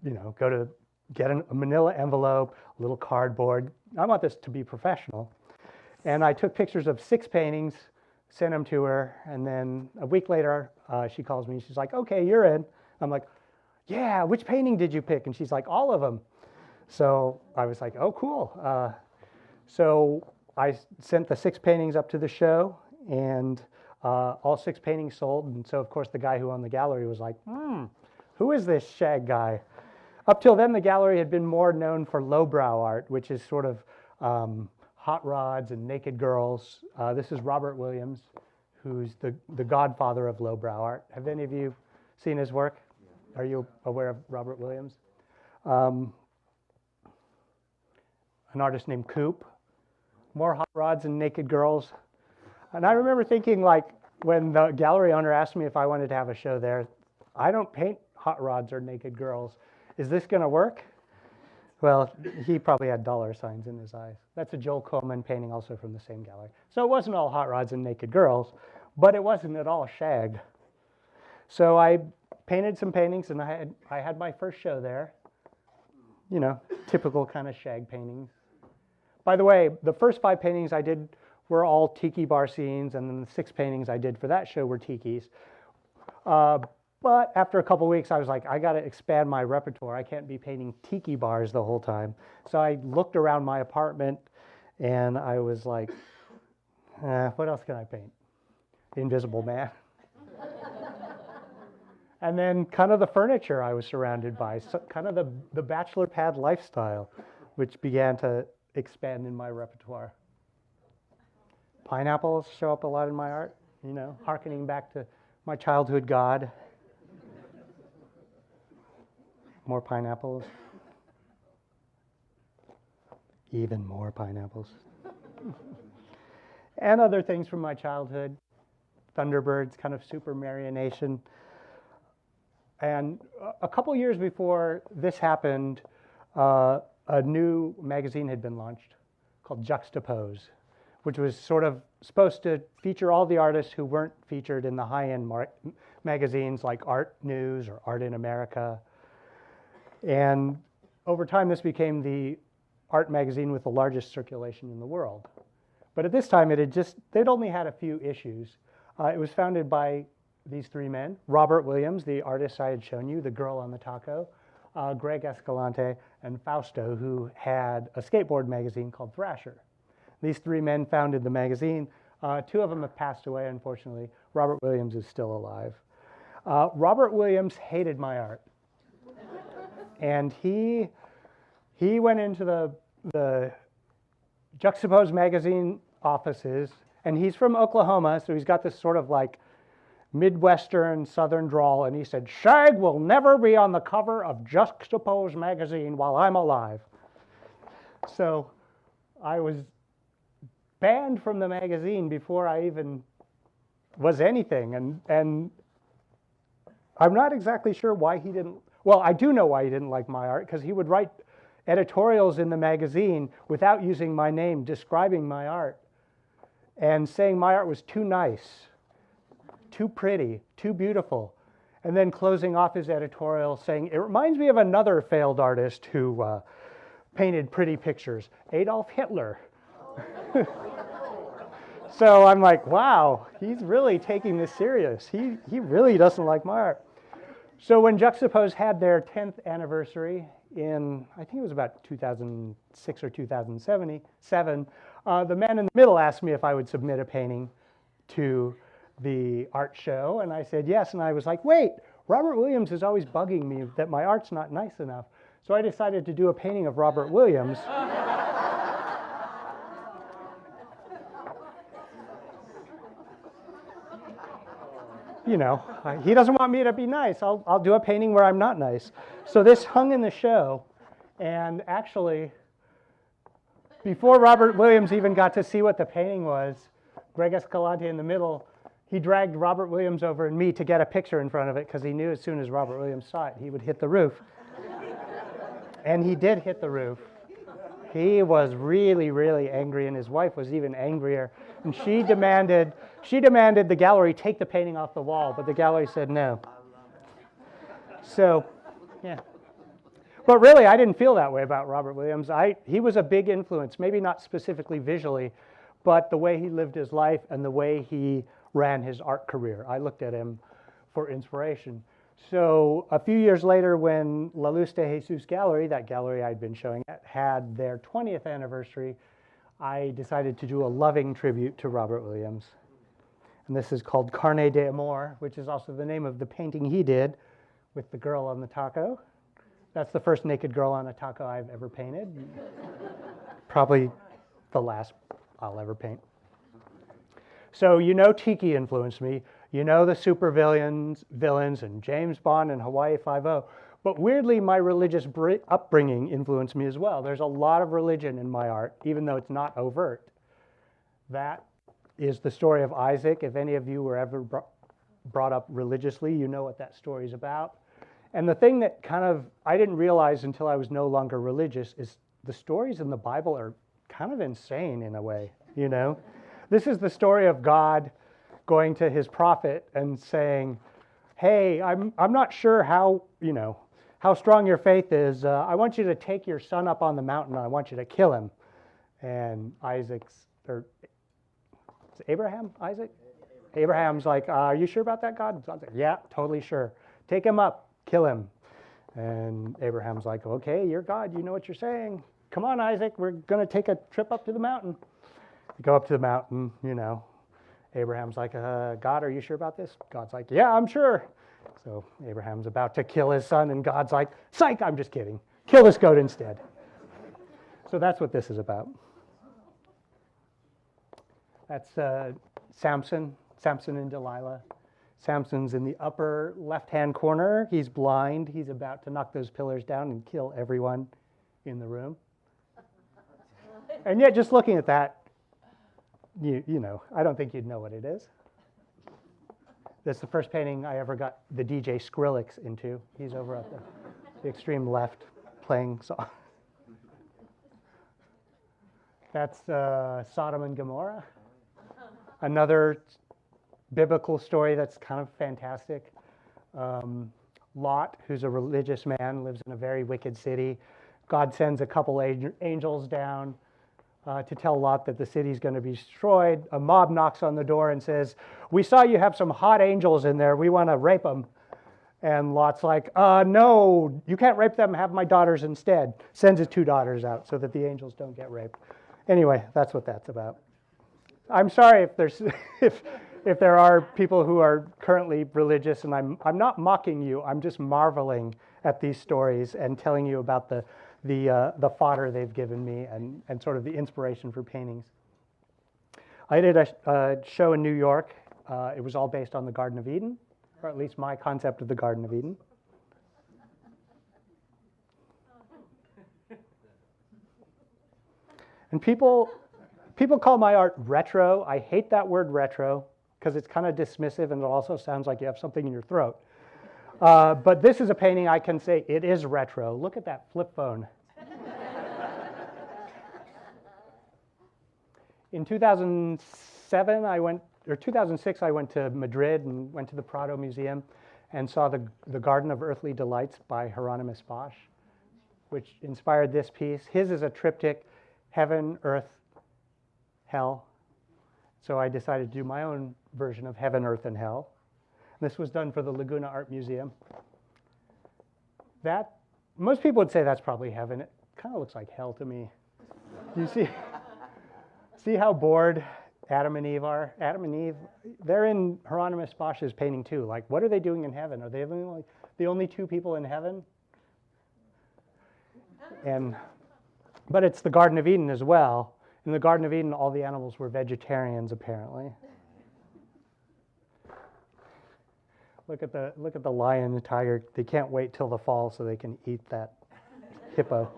go to get a manila envelope, a little cardboard. I want this to be professional. And I took pictures of 6 paintings, sent them to her, and then a week later, she calls me. She's like, okay, you're in. I'm like, yeah, which painting did you pick? And she's like, all of them. So I was like, oh, cool. So I sent the 6 paintings up to the show, and all 6 paintings sold. And so, of course, the guy who owned the gallery was like, who is this Shag guy? Up till then, the gallery had been more known for lowbrow art, which is sort of hot rods and naked girls. This is Robert Williams, who's the godfather of lowbrow art. Have any of you seen his work? Are you aware of Robert Williams? An artist named Coop. More hot rods and naked girls. And I remember thinking, like, when the gallery owner asked me if I wanted to have a show there, I don't paint hot rods or naked girls. Is this going to work? Well, he probably had dollar signs in his eyes. That's a Joel Coleman painting, also from the same gallery. So it wasn't all hot rods and naked girls, but it wasn't at all Shag. So I painted some paintings, and I had my first show there. Typical kind of Shag paintings. By the way, the first 5 paintings I did were all tiki bar scenes, and then the 6 paintings I did for that show were tikis. But after a couple weeks, I was like, I got to expand my repertoire. I can't be painting tiki bars the whole time. So I looked around my apartment, and I was like, what else can I paint? The Invisible Man. And then kind of the furniture I was surrounded by, so kind of the bachelor pad lifestyle, which began to expand in my repertoire. Pineapples show up a lot in my art, hearkening back to my childhood god. More pineapples. Even more pineapples. And other things from my childhood. Thunderbirds, kind of super marionation. And a couple years before this happened, a new magazine had been launched called Juxtapose, which was sort of supposed to feature all the artists who weren't featured in the high-end magazines like Art News or Art in America. And over time, this became the art magazine with the largest circulation in the world. But at this time, they'd only had a few issues. It was founded by these 3 men: Robert Williams, the artist I had shown you, the girl on the taco, Greg Escalante, and Fausto, who had a skateboard magazine called Thrasher. These 3 men founded the magazine. 2 of them have passed away, unfortunately. Robert Williams is still alive. Robert Williams hated my art. And he went into the Juxtapose magazine offices, and he's from Oklahoma, so he's got this sort of like Midwestern Southern drawl, and he said, Shag will never be on the cover of Juxtapose magazine while I'm alive. So I was banned from the magazine before I even was anything, and I'm not exactly sure why he didn't. Well, I do know why he didn't like my art, because he would write editorials in the magazine without using my name, describing my art, and saying my art was too nice, too pretty, too beautiful, and then closing off his editorial saying, it reminds me of another failed artist who painted pretty pictures, Adolf Hitler. So I'm like, wow, he's really taking this serious. He really doesn't like my art. So when Juxtapose had their 10th anniversary in, I think it was about 2006 or 2007, the man in the middle asked me if I would submit a painting to the art show, and I said yes, and I was like, wait, Robert Williams is always bugging me that my art's not nice enough. So I decided to do a painting of Robert Williams. he doesn't want me to be nice. I'll do a painting where I'm not nice. So this hung in the show, and actually, before Robert Williams even got to see what the painting was, Greg Escalante in the middle, he dragged Robert Williams over and me to get a picture in front of it because he knew as soon as Robert Williams saw it, he would hit the roof. And he did hit the roof. He was really, really angry, and his wife was even angrier. And she demanded the gallery take the painting off the wall, but the gallery said no. So, yeah. But really, I didn't feel that way about Robert Williams. He was a big influence, maybe not specifically visually, but the way he lived his life and the way he ran his art career. I looked at him for inspiration. So a few years later, when La Luz de Jesus Gallery, that gallery I'd been showing at, had their 20th anniversary, I decided to do a loving tribute to Robert Williams. And this is called Carne de Amor, which is also the name of the painting he did with the girl on the taco. That's the first naked girl on a taco I've ever painted. Probably the last I'll ever paint. So Tiki influenced me. The supervillains and James Bond and Hawaii Five-0. But weirdly, my religious upbringing influenced me as well. There's a lot of religion in my art, even though it's not overt. That is the story of Isaac. If any of you were ever brought up religiously, you know what that story is about. And the thing that I didn't realize until I was no longer religious is the stories in the Bible are kind of insane in a way, This is the story of God going to his prophet and saying, hey, I'm not sure how strong your faith is. I want you to take your son up on the mountain. I want you to kill him. And Abraham? Isaac? Abraham's like, are you sure about that, God? God's like, yeah, totally sure. Take him up, kill him. And Abraham's like, okay, you're God. You know what you're saying. Come on, Isaac, we're going to take a trip up to the mountain. We go up to the mountain, Abraham's like, God, are you sure about this? God's like, yeah, I'm sure. So Abraham's about to kill his son, and God's like, psych, I'm just kidding. Kill this goat instead. So that's what this is about. That's Samson and Delilah. Samson's in the upper left-hand corner. He's blind. He's about to knock those pillars down and kill everyone in the room. And yet, just looking at that, I don't think you'd know what it is. That's the first painting I ever got the DJ Skrillex into. He's over at the extreme left playing song. That's Sodom and Gomorrah. Another biblical story that's kind of fantastic. Lot, who's a religious man, lives in a very wicked city. God sends a couple angels down to tell Lot that the city's going to be destroyed. A mob knocks on the door and says, we saw you have some hot angels in there. We want to rape them. And Lot's like, no, you can't rape them. Have my daughters instead. Sends his 2 daughters out so that the angels don't get raped. Anyway, that's what that's about. I'm sorry if there's if there are people who are currently religious, and I'm not mocking you. I'm just marveling at these stories and telling you about the fodder they've given me and sort of the inspiration for paintings. I did a show in New York. It was all based on the Garden of Eden, or at least my concept of the Garden of Eden. And people call my art retro. I hate that word retro because it's kind of dismissive and it also sounds like you have something in your throat. But this is a painting I can say it is retro. Look at that flip phone. In 2006, I went to Madrid and went to the Prado Museum and saw the Garden of Earthly Delights by Hieronymus Bosch, which inspired this piece. His is a triptych, heaven, earth, hell. So I decided to do my own version of heaven, earth, and hell. This was done for the Laguna Art Museum. Most people would say that's probably heaven. It kind of looks like hell to me. You see how bored Adam and Eve are? Adam and Eve, they're in Hieronymus Bosch's painting too. Like, what are they doing in heaven? Are they the only 2 people in heaven? But it's the Garden of Eden as well. In the Garden of Eden, all the animals were vegetarians, apparently. Look at the lion and the tiger. They can't wait till the fall so they can eat that hippo.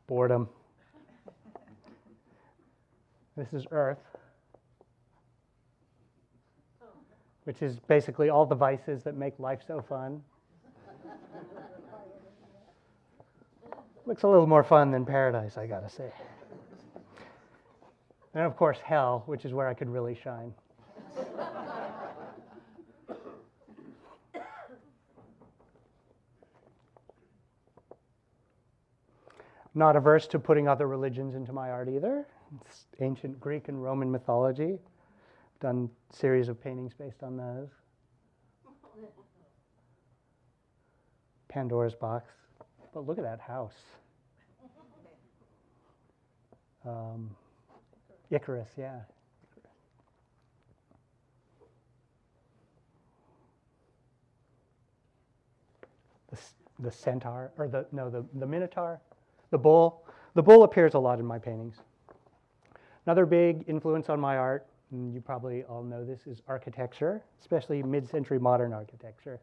Boredom. This is Earth, which is basically all the vices that make life so fun. Looks a little more fun than paradise, I gotta say. And of course, hell, which is where I could really shine. Not averse to putting other religions into my art either. It's ancient Greek and Roman mythology. I've done a series of paintings based on those. Pandora's box. But look at that house. Icarus, yeah. The centaur, or the minotaur, the bull. The bull appears a lot in my paintings. Another big influence on my art, and you probably all know this, is architecture, especially mid-century modern architecture.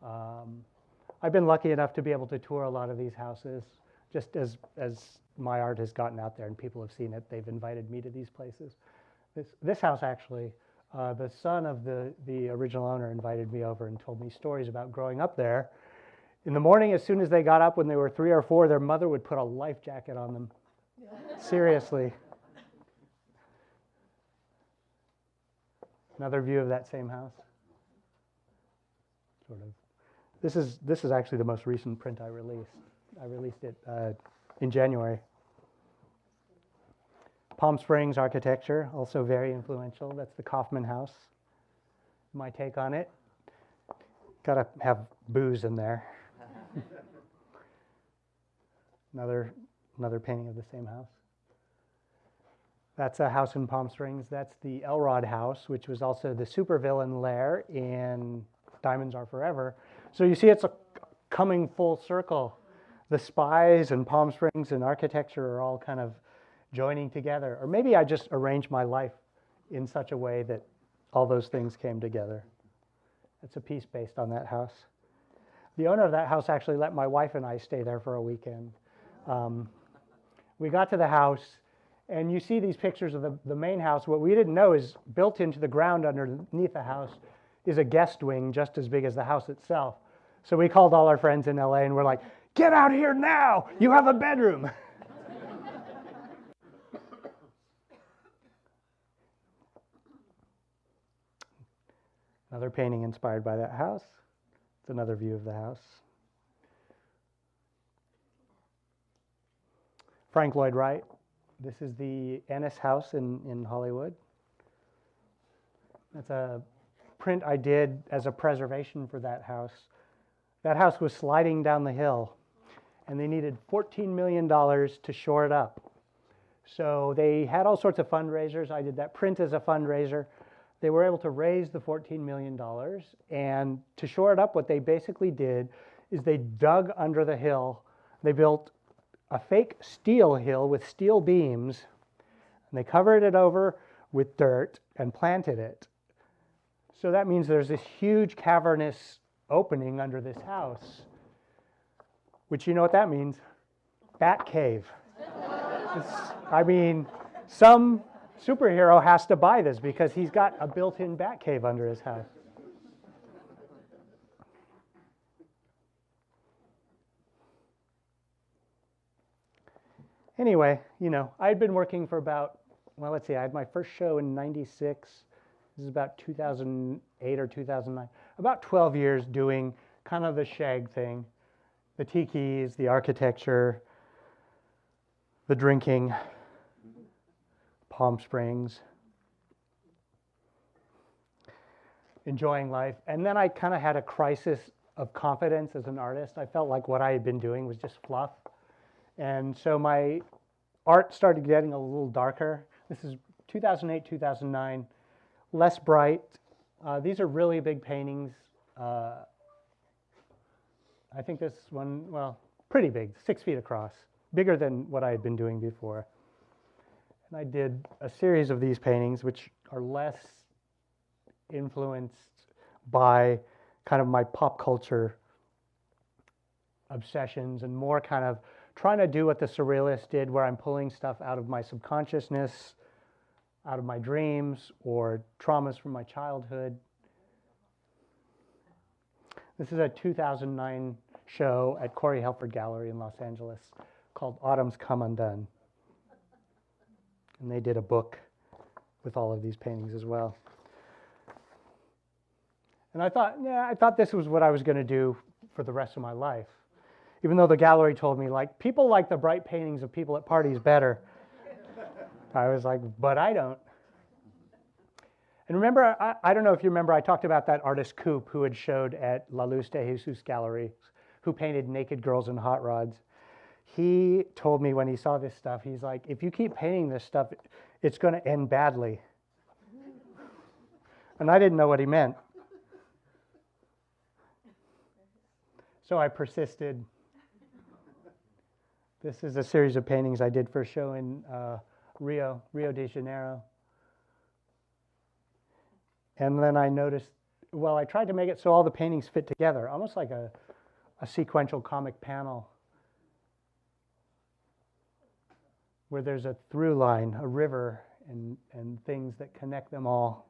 I've been lucky enough to be able to tour a lot of these houses. Just as my art has gotten out there and people have seen it, they've invited me to these places. This house actually, the son of the original owner invited me over and told me stories about growing up there. In the morning, as soon as they got up when they were 3 or 4, their mother would put a life jacket on them. Seriously. Another view of that same house. Sort of. This is actually the most recent print I released. I released it in January. Palm Springs architecture, also very influential. That's the Kaufman House. My take on it. Got to have booze in there. Another painting of the same house. That's a house in Palm Springs. That's the Elrod house, which was also the supervillain lair in Diamonds Are Forever. So you see it's coming full circle. The spies and Palm Springs and architecture are all kind of joining together. Or maybe I just arranged my life in such a way that all those things came together. It's a piece based on that house. The owner of that house actually let my wife and I stay there for a weekend. We got to the house, and you see these pictures of the main house. What we didn't know is built into the ground underneath the house is a guest wing just as big as the house itself. So we called all our friends in LA and we're like, get out here now! You have a bedroom! Another painting inspired by that house. It's another view of the house. Frank Lloyd Wright. This is the Ennis House in Hollywood. That's a print I did as a preservation for that house. That house was sliding down the hill, and they needed $14 million to shore it up. So they had all sorts of fundraisers. I did that print as a fundraiser. They were able to raise the $14 million, and to shore it up, what they basically did is they dug under the hill. They built a fake steel hill with steel beams, and they covered it over with dirt and planted it. So that means there's this huge cavernous opening under this house, which you know what that means? Bat cave. I mean, some superhero has to buy this because he's got a built-in bat cave under his house. Anyway, you know, I'd been working for about, well, let's see, I had my first show in '96. This is about 2008 or 2009. About 12 years doing kind of the shag thing. The tikis, the architecture, the drinking, Palm Springs, enjoying life. And then I kind of had a crisis of confidence as an artist. I felt like what I had been doing was just fluff. And so my art started getting a little darker. This is 2008, 2009, less bright. These are really big paintings. I think this one, well, pretty big, 6 feet across, bigger than what I had been doing before. And I did a series of these paintings, which are less influenced by kind of my pop culture obsessions and more kind of trying to do what the surrealists did, where I'm pulling stuff out of my subconsciousness, out of my dreams, or traumas from my childhood. This is a 2009 show at Corey Helford Gallery in Los Angeles called Autumn's Come Undone. And they did a book with all of these paintings as well. And I thought this was what I was going to do for the rest of my life. Even though the gallery told me, like, people like the bright paintings of people at parties better. I was like, but I don't. And remember, I don't know if you remember, I talked about that artist Coop who had showed at La Luz de Jesus Gallery, who painted naked girls and hot rods. He told me when he saw this stuff, he's like, if you keep painting this stuff, it's going to end badly. And I didn't know what he meant. So I persisted. This is a series of paintings I did for a show in Rio de Janeiro. And then I noticed, well, I tried to make it so all the paintings fit together, almost like a sequential comic panel where there's a through line, a river, and things that connect them all.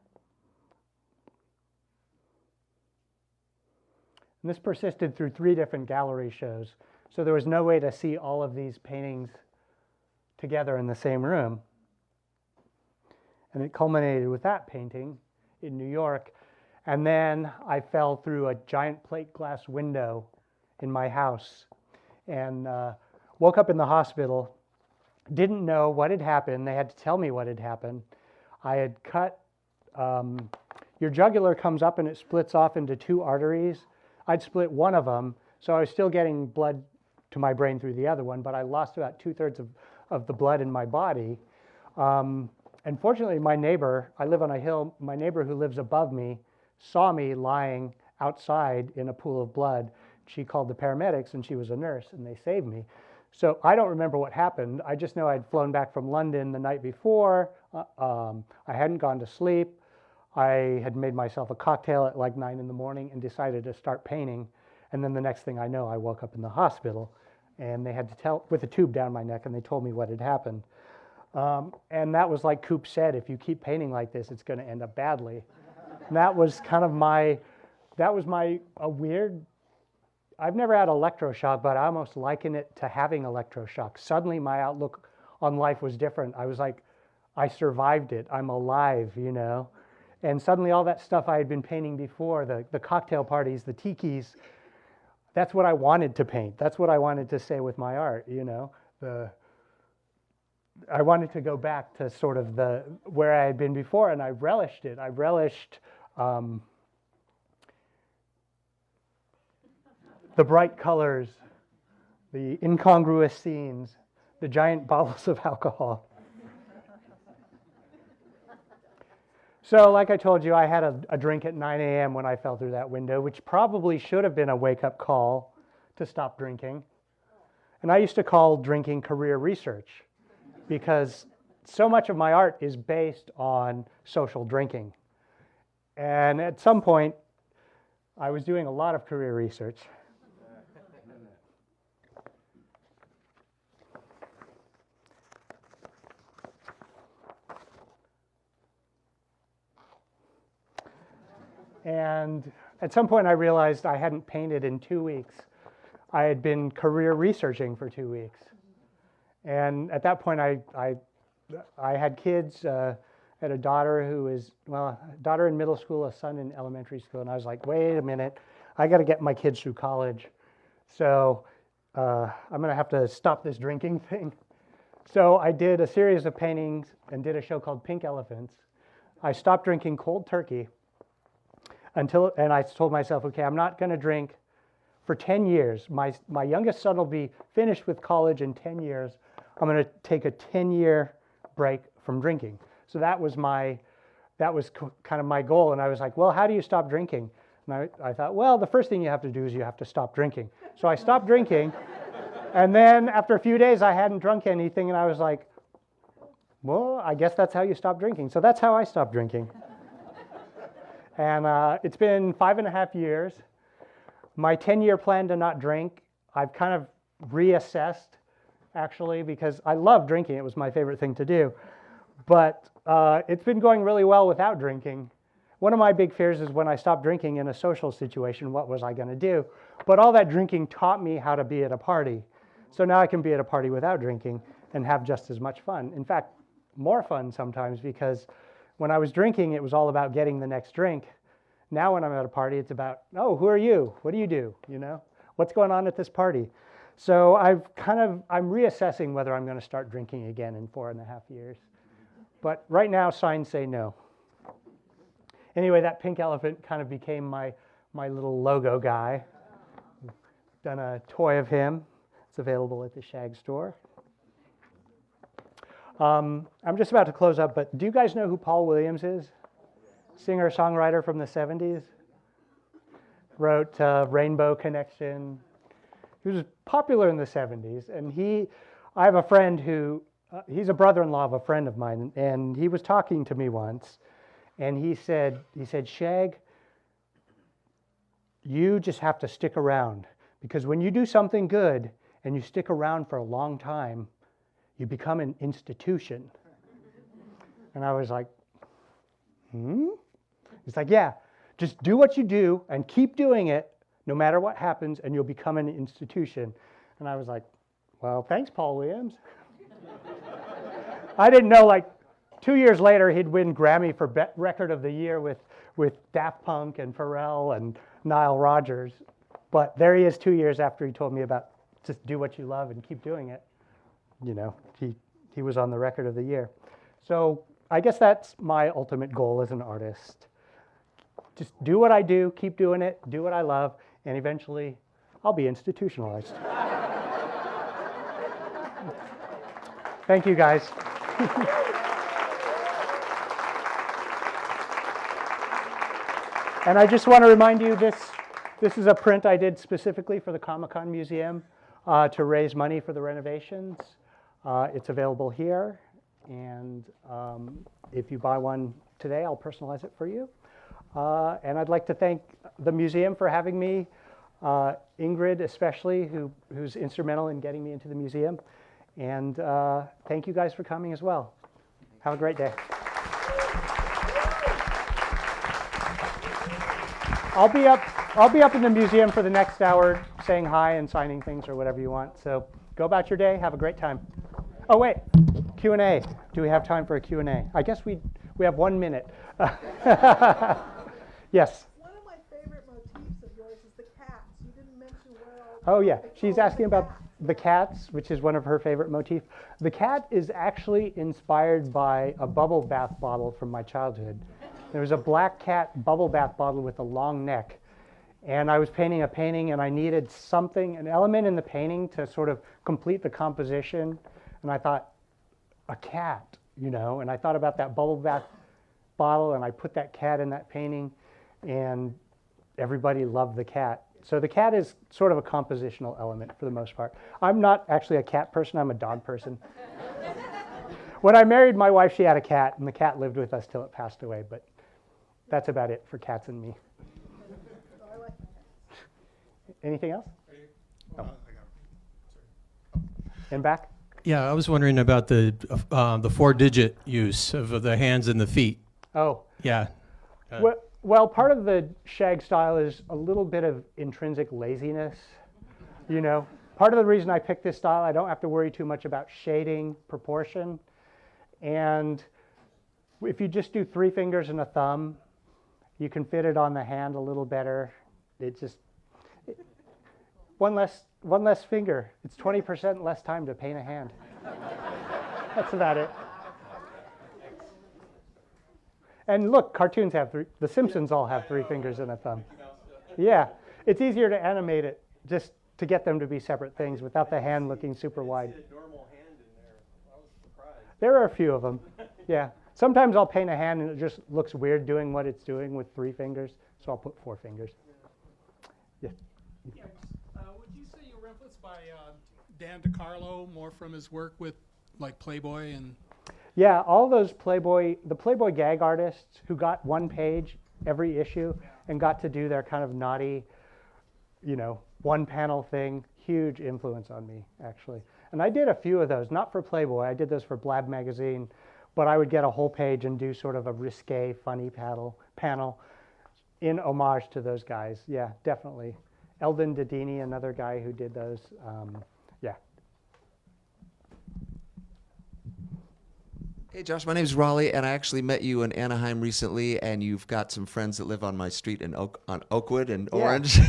And this persisted through 3 different gallery shows. So there was no way to see all of these paintings together in the same room. And it culminated with that painting in New York. And then I fell through a giant plate glass window in my house and woke up in the hospital. Didn't know what had happened. They had to tell me what had happened. I had cut, your jugular comes up and it splits off into 2 arteries. I'd split one of them, so I was still getting blood to my brain through the other one, but I lost about 2/3 of the blood in my body. And fortunately, my neighbor, I live on a hill, my neighbor who lives above me saw me lying outside in a pool of blood. She called the paramedics, and she was a nurse, and they saved me. So I don't remember what happened. I just know I'd flown back from London the night before. I hadn't gone to sleep. I had made myself a cocktail at like 9 in the morning and decided to start painting. And then the next thing I know, I woke up in the hospital, and they had to tell, with a tube down my neck, and they told me what had happened. And that was like Coop said, if you keep painting like this, it's going to end up badly. And that was kind of a weird, I've never had electroshock, but I almost liken it to having electroshock. Suddenly my outlook on life was different. I was like, I survived it. I'm alive, you know. And suddenly all that stuff I had been painting before, the cocktail parties, the tikis, that's what I wanted to paint. That's what I wanted to say with my art, you know. I wanted to go back to sort of where I had been before, and I relished it. I relished the bright colors, the incongruous scenes, the giant bottles of alcohol. So like I told you, I had a drink at 9 a.m. when I fell through that window, which probably should have been a wake-up call to stop drinking. And I used to call drinking career research because so much of my art is based on social drinking. And at some point, I was doing a lot of career research. And at some point I realized I hadn't painted in 2 weeks. I had been career researching for 2 weeks. And at that point I had kids. I had a daughter who is, well, a daughter in middle school, a son in elementary school. And I was like, wait a minute, I got to get my kids through college. So I'm going to have to stop this drinking thing. So I did a series of paintings and did a show called Pink Elephants. I stopped drinking cold turkey. And I told myself, okay, I'm not going to drink for 10 years. My youngest son will be finished with college in 10 years. I'm going to take a 10-year break from drinking. So that was kind of my goal. And I was like, well, how do you stop drinking? And I thought, well, the first thing you have to do is you have to stop drinking. So I stopped drinking. And then after a few days, I hadn't drunk anything. And I was like, well, I guess that's how you stop drinking. So that's how I stopped drinking. And it's been 5.5 years. My 10-year plan to not drink, I've kind of reassessed, actually, because I love drinking. It was my favorite thing to do. But it's been going really well without drinking. One of my big fears is when I stopped drinking in a social situation, what was I going to do? But all that drinking taught me how to be at a party. So now I can be at a party without drinking and have just as much fun. In fact, more fun sometimes, because when I was drinking, it was all about getting the next drink. Now when I'm at a party, it's about, oh, who are you? What do you do? You know, what's going on at this party? So I'm reassessing whether I'm going to start drinking again in 4.5 years. But right now, signs say no. Anyway, that pink elephant kind of became my little logo guy. Done a toy of him. It's available at the Shag store. I'm just about to close up, but do you guys know who Paul Williams is? Singer-songwriter from the 70s. Wrote Rainbow Connection. He was popular in the 70s, and I have a friend who, he's a brother-in-law of a friend of mine, and he was talking to me once, and he said, Shag, you just have to stick around, because when you do something good and you stick around for a long time, you become an institution. And I was like, He's like, yeah, just do what you do and keep doing it no matter what happens, and you'll become an institution. And I was like, well, thanks, Paul Williams. I didn't know, like, 2 years later, he'd win Grammy for Record of the Year with Daft Punk and Pharrell and Nile Rodgers. But there he is 2 years after he told me about just do what you love and keep doing it. You know, he was on the Record of the Year. So I guess that's my ultimate goal as an artist. Just do what I do, keep doing it, do what I love, and eventually I'll be institutionalized. Thank you, guys. And I just want to remind you, this is a print I did specifically for the Comic-Con Museum to raise money for the renovations. It's available here, and if you buy one today, I'll personalize it for you. And I'd like to thank the museum for having me, Ingrid especially, who's instrumental in getting me into the museum. And thank you guys for coming as well. Have a great day. I'll be up in the museum for the next hour saying hi and signing things or whatever you want. So go about your day. Have a great time. Oh, wait. Q&A. Do we have time for a Q&A? I guess we have 1 minute. Yes? One of my favorite motifs of yours is the cats. You didn't mention where Oh, yeah. She's asking about the cats, which is one of her favorite motifs. The cat is actually inspired by a bubble bath bottle from my childhood. There was a black cat bubble bath bottle with a long neck. And I was painting a painting, and I needed something, an element in the painting to sort of complete the composition. And I thought, a cat, you know? And I thought about that bubble bath bottle, and I put that cat in that painting, and everybody loved the cat. So the cat is sort of a compositional element for the most part. I'm not actually a cat person, I'm a dog person. When I married my wife, she had a cat, and the cat lived with us till it passed away, but that's about it for cats and me. Anything else? Oh. And back? Yeah, I was wondering about the 4-digit use of the hands and the feet. Oh. Yeah. Well, part of the Shag style is a little bit of intrinsic laziness. You know, part of the reason I picked this style, I don't have to worry too much about shading, proportion. And if you just do 3 fingers and a thumb, you can fit it on the hand a little better. One less finger. It's 20% less time to paint a hand. That's about it. And look, cartoons have 3. The Simpsons all have 3 fingers and a thumb. Yeah, it's easier to animate it just to get them to be separate things without the hand looking super wide. I see a normal hand in there. I was surprised. There are a few of them. Yeah. Sometimes I'll paint a hand and it just looks weird doing what it's doing with 3 fingers, so I'll put 4 fingers. Yeah. Yeah. Would you say you were influenced by Dan DeCarlo more from his work with like Playboy and? Yeah, all those the Playboy gag artists who got 1 page every issue and got to do their kind of naughty, one panel thing. Huge influence on me, actually. And I did a few of those, not for Playboy. I did those for Blab magazine, but I would get a whole page and do sort of a risque, funny panel in homage to those guys. Yeah, definitely. Eldon Dedini, another guy who did those. Yeah. Hey, Josh, my name's Raleigh, and I actually met you in Anaheim recently, and you've got some friends that live on my street on Oakwood and Orange.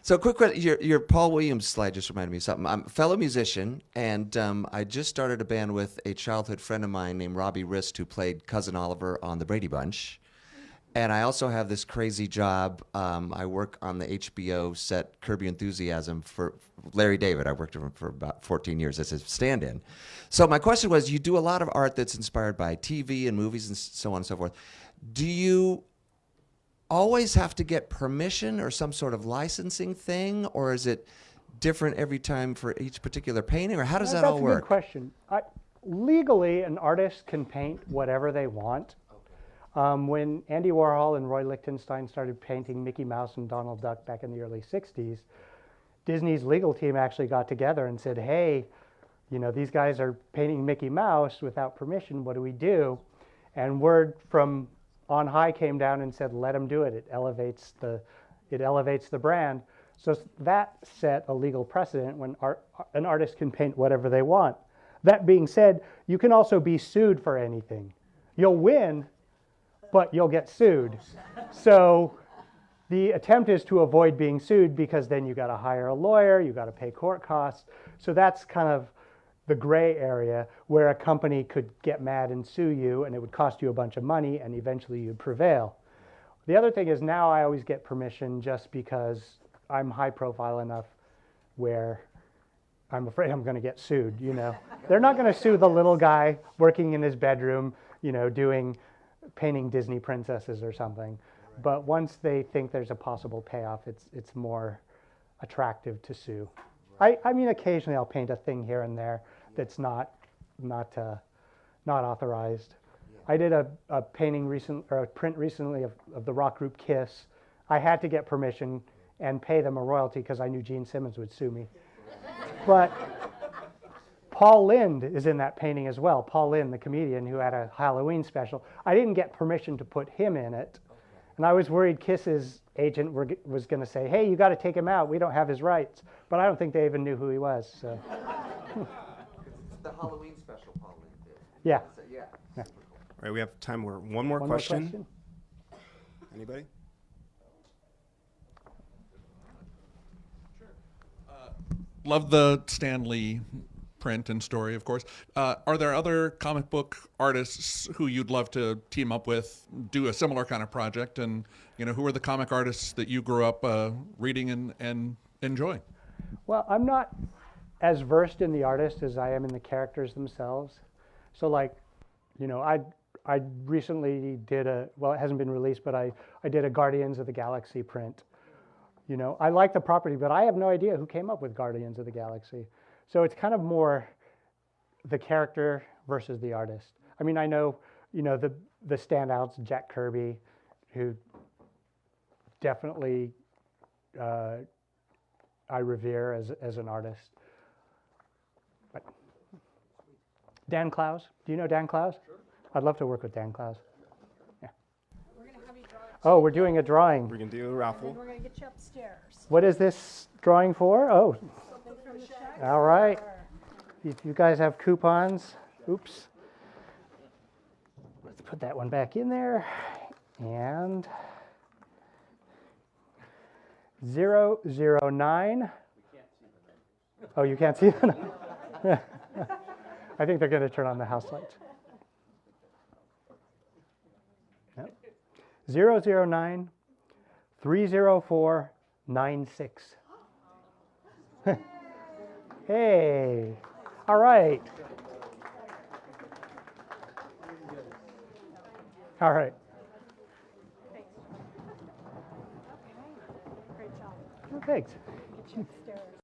So quick question, your Paul Williams slide just reminded me of something. I'm a fellow musician, and I just started a band with a childhood friend of mine named Robbie Rist, who played Cousin Oliver on The Brady Bunch. And I also have this crazy job. I work on the HBO set Curb Your Enthusiasm for Larry David. I worked with him for about 14 years as a stand-in. So my question was, you do a lot of art that's inspired by TV and movies and so on and so forth. Do you always have to get permission or some sort of licensing thing, or is it different every time for each particular painting, or how does that all work? That's a good question. Legally, an artist can paint whatever they want. When Andy Warhol and Roy Lichtenstein started painting Mickey Mouse and Donald Duck back in the early 60s, Disney's legal team actually got together and said, hey, these guys are painting Mickey Mouse without permission. What do we do? And word from on high came down and said, let them do it. It elevates the brand. So that set a legal precedent when an artist can paint whatever they want. That being said, you can also be sued for anything. You'll win, but you'll get sued. So the attempt is to avoid being sued, because then you got to hire a lawyer, you got to pay court costs. So that's kind of the gray area where a company could get mad and sue you, and it would cost you a bunch of money, and eventually you'd prevail. The other thing is, now I always get permission just because I'm high profile enough where I'm afraid I'm going to get sued. They're not going to sue the little guy working in his bedroom, painting Disney princesses or something. But once they think there's a possible payoff, it's more attractive to sue. I mean, occasionally I'll paint a thing here and there that's not authorized. I did a print recently of the rock group Kiss. I had to get permission and pay them a royalty because I knew Gene Simmons would sue me. But Paul Lynde is in that painting as well. Paul Lynde, the comedian who had a Halloween special. I didn't get permission to put him in it. And I was worried Kiss's agent was going to say, hey, you got to take him out. We don't have his rights. But I don't think they even knew who he was. So. The Halloween special, Paul Lynde did. Yeah. Yeah. Yeah. All right, we have time for one more question. Anybody? Love the Stan Lee print and story, of course. Are there other comic book artists who you'd love to team up with, do a similar kind of project? And who are the comic artists that you grew up reading and enjoying? Well, I'm not as versed in the artist as I am in the characters themselves. So I recently did it hasn't been released, but I did a Guardians of the Galaxy print. I like the property, but I have no idea who came up with Guardians of the Galaxy. So it's kind of more the character versus the artist. I mean, I know, the standouts, Jack Kirby, who definitely I revere as an artist. But Dan Clowes, do you know Dan Clowes? Sure. I'd love to work with Dan Clowes. Yeah. We're going to have you draw it. Oh, we're doing a drawing. We're going to do a And raffle. we're going to get you upstairs. What is this drawing for? Oh, Something from the Shag. all right. If you guys have coupons, oops. Let's put that one back in there. And 009. Oh, you can't see them? I think they're going to turn on the house lights. Yep. 009 304 96. Hey, all right. All right. Great job. Well, thanks. Get you upstairs.